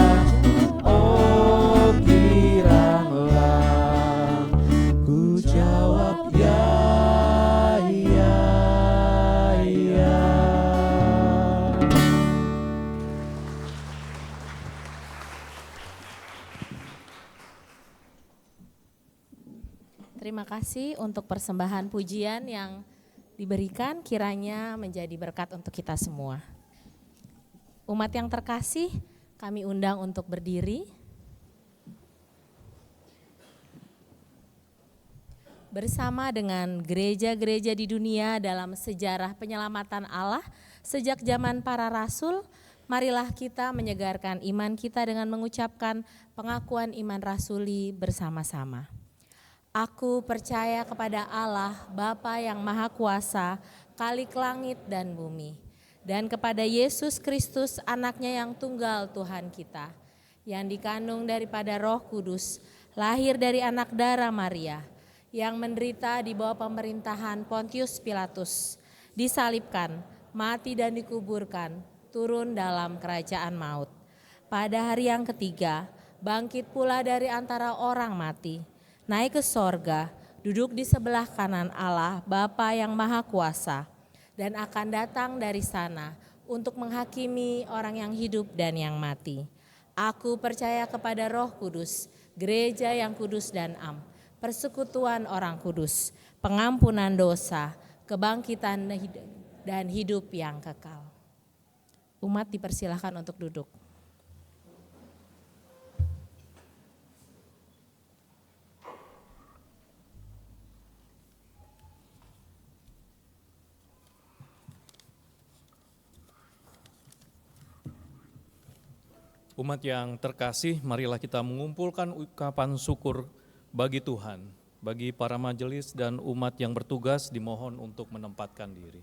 G: Oh giralah, ku jawab ya, ya, ya.
H: Terima kasih untuk persembahan pujian yang diberikan, kiranya menjadi berkat untuk kita semua. Umat yang terkasih, kami undang untuk berdiri. Bersama dengan gereja-gereja di dunia dalam sejarah penyelamatan Allah sejak zaman para rasul, marilah kita menyegarkan iman kita dengan mengucapkan pengakuan iman rasuli bersama-sama. Aku percaya kepada Allah, Bapa yang Maha Kuasa, Khalik langit dan bumi, dan kepada Yesus Kristus, anaknya yang tunggal Tuhan kita, yang dikandung daripada Roh Kudus, lahir dari anak darah Maria, yang menderita di bawah pemerintahan Pontius Pilatus, disalibkan, mati dan dikuburkan, turun dalam kerajaan maut. Pada hari yang ketiga, bangkit pula dari antara orang mati, naik ke sorga, duduk di sebelah kanan Allah, Bapa yang Maha Kuasa, dan akan datang dari sana untuk menghakimi orang yang hidup dan yang mati. Aku percaya kepada Roh Kudus, gereja yang kudus dan am, persekutuan orang kudus, pengampunan dosa, kebangkitan dan hidup yang kekal. Umat dipersilahkan untuk duduk.
I: Umat yang terkasih, marilah kita mengumpulkan ucapan syukur bagi Tuhan, bagi para majelis dan umat yang bertugas dimohon untuk menempatkan diri.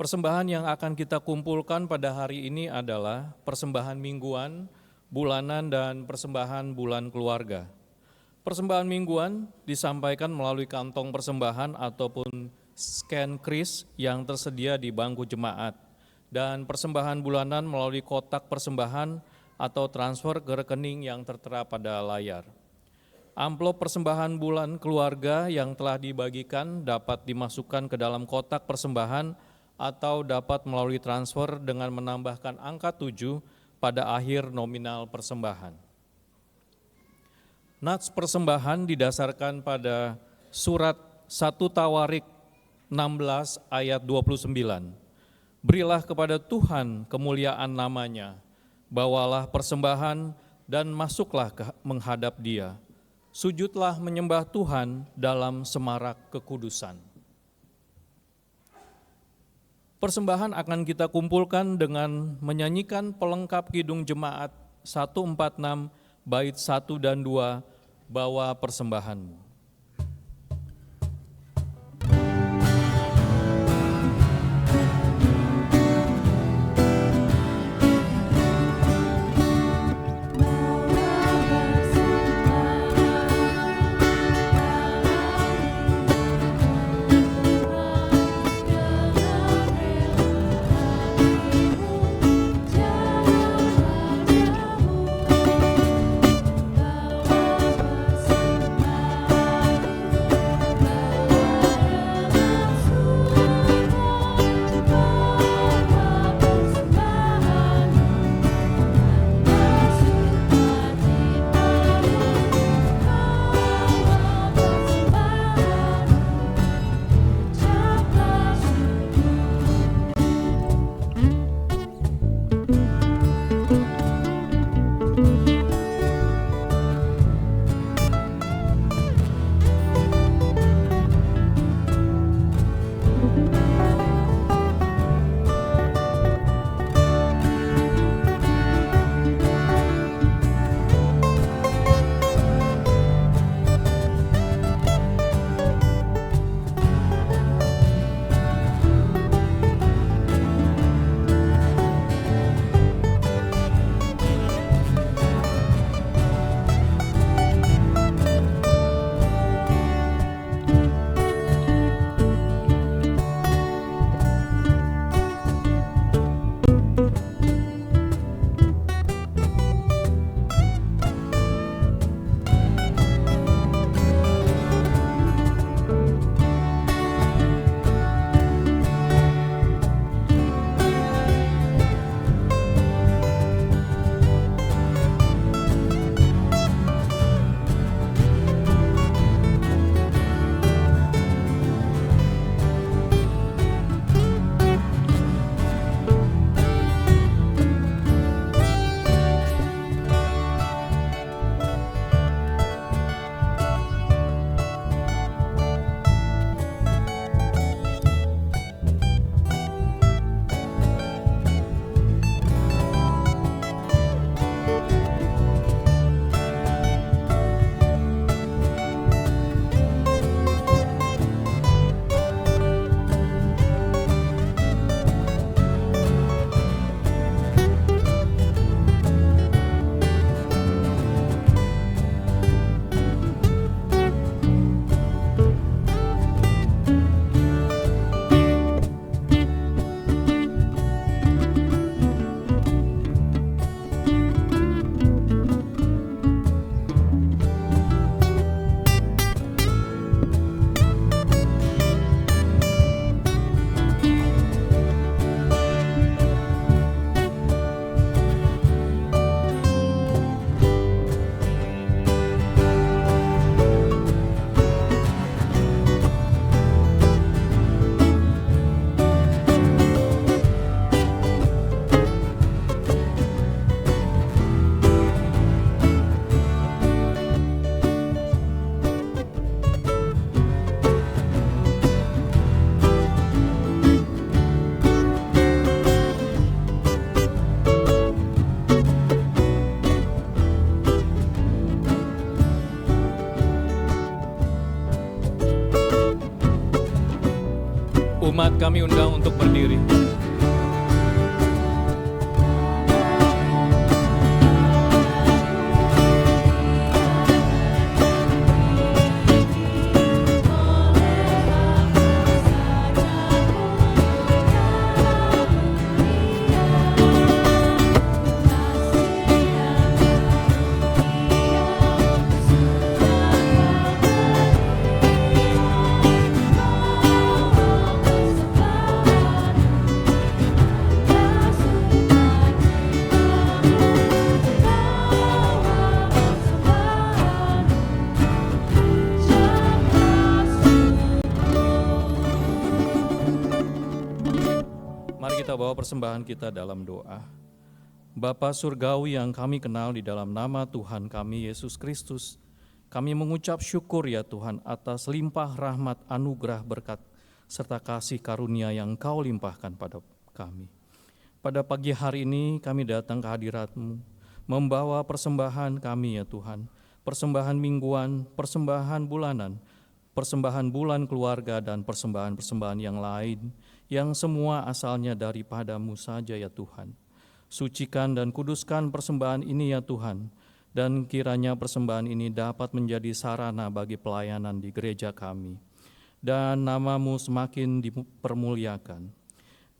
I: Persembahan yang akan kita kumpulkan pada hari ini adalah persembahan mingguan, bulanan, dan persembahan bulan keluarga. Persembahan mingguan disampaikan melalui kantong persembahan ataupun scan kris yang tersedia di bangku jemaat, dan persembahan bulanan melalui kotak persembahan atau transfer ke rekening yang tertera pada layar. Amplop persembahan bulan keluarga yang telah dibagikan dapat dimasukkan ke dalam kotak persembahan atau dapat melalui transfer dengan menambahkan angka 7 pada akhir nominal persembahan. Nats persembahan didasarkan pada surat 1 Tawarik 16 ayat 29. Berilah kepada Tuhan kemuliaan namanya, bawalah persembahan dan masuklah menghadap Dia. Sujudlah menyembah Tuhan dalam semarak kekudusan. Persembahan akan kita kumpulkan dengan menyanyikan pelengkap Kidung Jemaat 146 bait 1 dan 2, bawa persembahanmu.
F: Bawa persembahan
I: kami undang untuk berdiri. Bawa persembahan kita dalam doa. Bapa Surgawi yang kami kenal di dalam nama Tuhan kami Yesus Kristus, kami mengucap syukur ya Tuhan atas limpah rahmat, anugerah, berkat, serta kasih karunia yang Kau limpahkan pada kami. Pada pagi hari ini kami datang ke hadirat-Mu, membawa persembahan kami ya Tuhan, persembahan mingguan, persembahan bulanan, persembahan bulan keluarga, dan persembahan-persembahan yang lain, yang semua asalnya daripada-Mu saja ya Tuhan. Sucikan dan kuduskan persembahan ini ya Tuhan, dan kiranya persembahan ini dapat menjadi sarana bagi pelayanan di gereja kami, dan nama-Mu semakin dipermuliakan.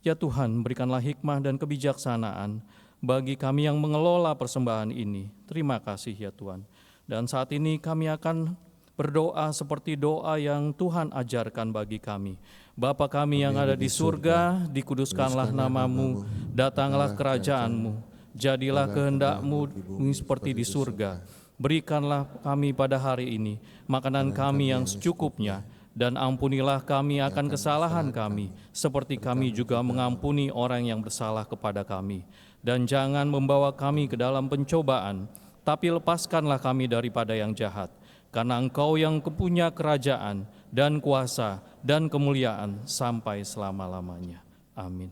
I: Ya Tuhan, berikanlah hikmah dan kebijaksanaan bagi kami yang mengelola persembahan ini. Terima kasih ya Tuhan. Dan saat ini kami akan berdoa seperti doa yang Tuhan ajarkan bagi kami. Bapa kami yang ada di surga, dikuduskanlah nama-Mu, datanglah kerajaan-Mu, jadilah kehendak-Mu seperti di surga. Berikanlah kami pada hari ini makanan kami yang secukupnya, dan ampunilah kami akan kesalahan kami, seperti kami juga mengampuni orang yang bersalah kepada kami. Dan jangan membawa kami ke dalam pencobaan, tapi lepaskanlah kami daripada yang jahat. Karena Engkau yang punya kerajaan dan kuasa dan kemuliaan sampai selama-lamanya. Amin.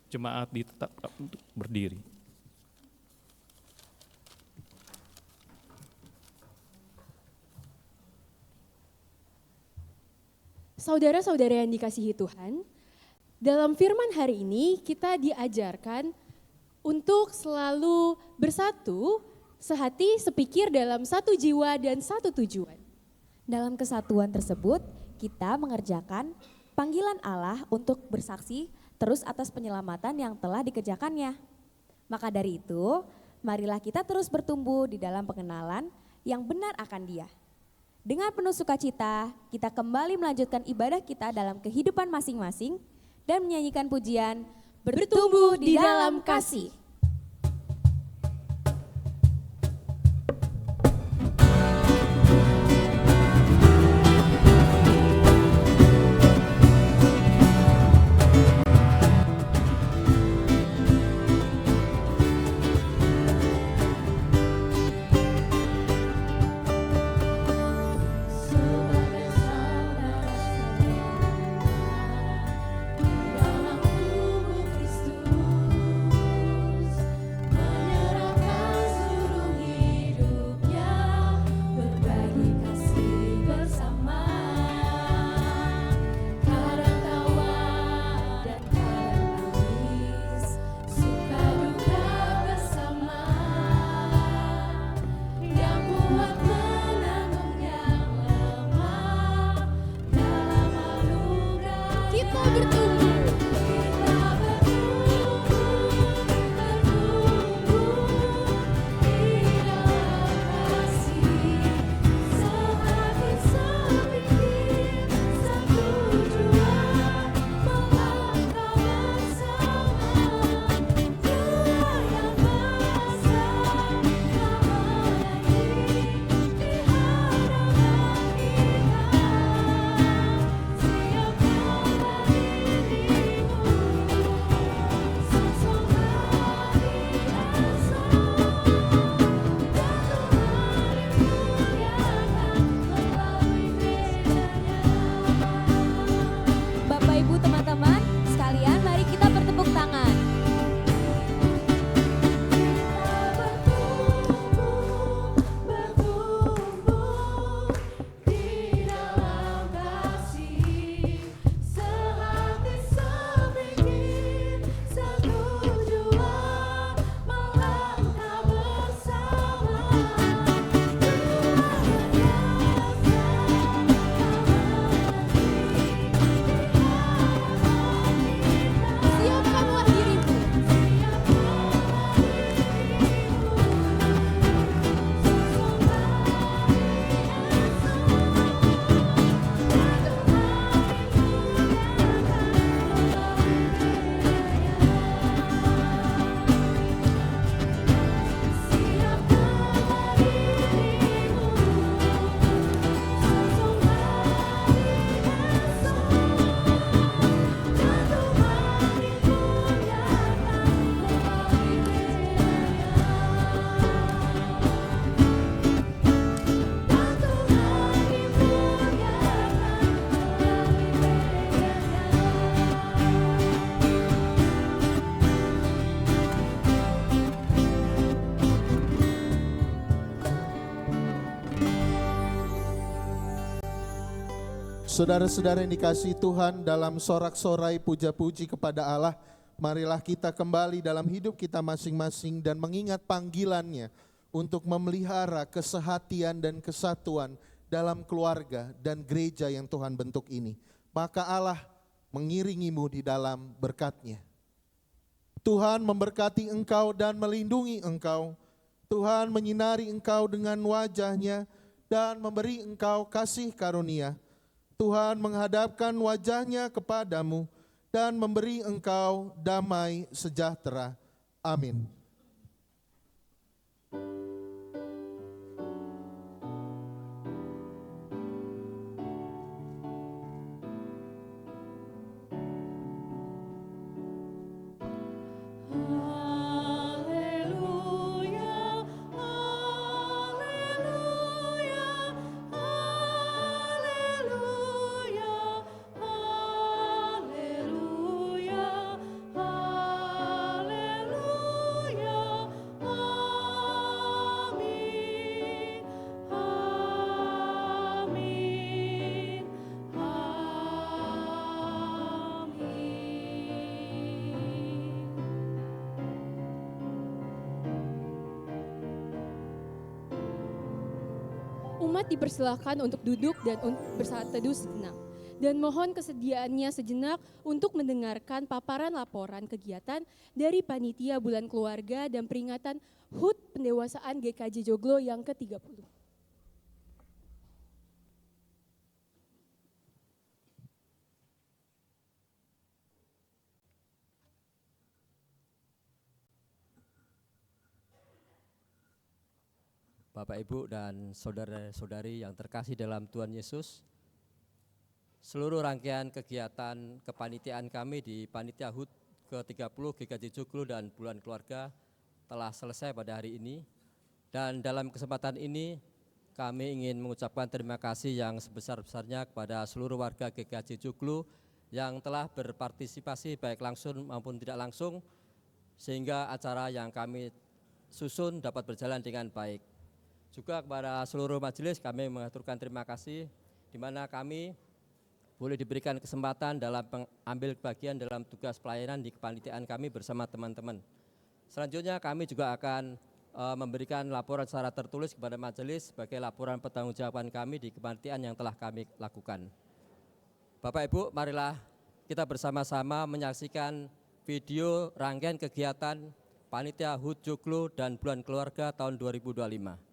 I: Jemaat ditetapkan untuk berdiri.
B: Saudara-saudara yang dikasihi Tuhan, dalam firman hari ini kita diajarkan untuk selalu bersatu, sehati, sepikir dalam satu jiwa dan satu tujuan.
C: Dalam kesatuan tersebut, kita mengerjakan panggilan Allah untuk bersaksi terus atas penyelamatan yang telah dikerjakannya. Maka dari itu, marilah kita terus bertumbuh di dalam pengenalan yang benar akan Dia. Dengan penuh sukacita, kita kembali melanjutkan ibadah kita dalam kehidupan masing-masing dan menyanyikan pujian Bertumbuh di dalam Kasih.
F: Dalam tubuh Kristus
E: Saudara-saudara yang dikasihi Tuhan, dalam sorak-sorai puja-puji kepada Allah, marilah kita kembali dalam hidup kita masing-masing dan mengingat panggilannya untuk memelihara kesehatian dan kesatuan dalam keluarga dan gereja yang Tuhan bentuk ini. Maka Allah mengiringimu di dalam berkat-Nya. Tuhan memberkati engkau dan melindungi engkau. Tuhan menyinari engkau dengan wajah-Nya dan memberi engkau kasih karunia. Tuhan menghadapkan wajah-Nya kepadamu dan memberi engkau damai sejahtera. Amin.
B: Umat dipersilahkan untuk duduk dan bersaat teduh sejenak. Dan mohon kesediaannya sejenak untuk mendengarkan paparan laporan kegiatan dari Panitia Bulan Keluarga dan peringatan HUT Pendewasaan GKJ Joglo yang ke-30.
J: Bapak, Ibu, dan saudara-saudari yang terkasih dalam Tuhan Yesus, seluruh rangkaian kegiatan kepanitiaan kami di Panitia HUT ke-30 GKJ Joglo dan Bulan Keluarga telah selesai pada hari ini. Dan dalam kesempatan ini kami ingin mengucapkan terima kasih yang sebesar-besarnya kepada seluruh warga GKJ Joglo yang telah berpartisipasi baik langsung maupun tidak langsung, sehingga acara yang kami susun dapat berjalan dengan baik. Juga kepada seluruh majelis kami mengaturkan terima kasih, di mana kami boleh diberikan kesempatan dalam mengambil bagian dalam tugas pelayanan di kepanitiaan kami bersama teman-teman. Selanjutnya kami juga akan memberikan laporan secara tertulis kepada majelis sebagai laporan pertanggungjawaban kami di kepanitiaan yang telah kami lakukan. Bapak Ibu, marilah kita bersama-sama menyaksikan video rangkaian kegiatan Panitia HUT Joglo dan Bulan Keluarga tahun 2025.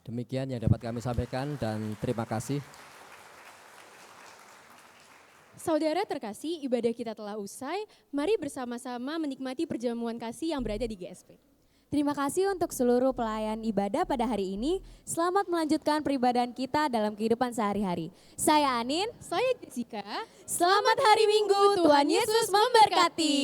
J: Demikian yang dapat kami sampaikan dan terima kasih.
B: Saudara terkasih, ibadah kita telah usai. Mari bersama-sama menikmati perjamuan kasih yang berada di GSP.
C: Terima kasih untuk seluruh pelayan ibadah pada hari ini. Selamat melanjutkan peribadahan kita dalam kehidupan sehari-hari. Saya Anin.
B: Saya Jessica.
C: Selamat hari Minggu, Tuhan Yesus memberkati.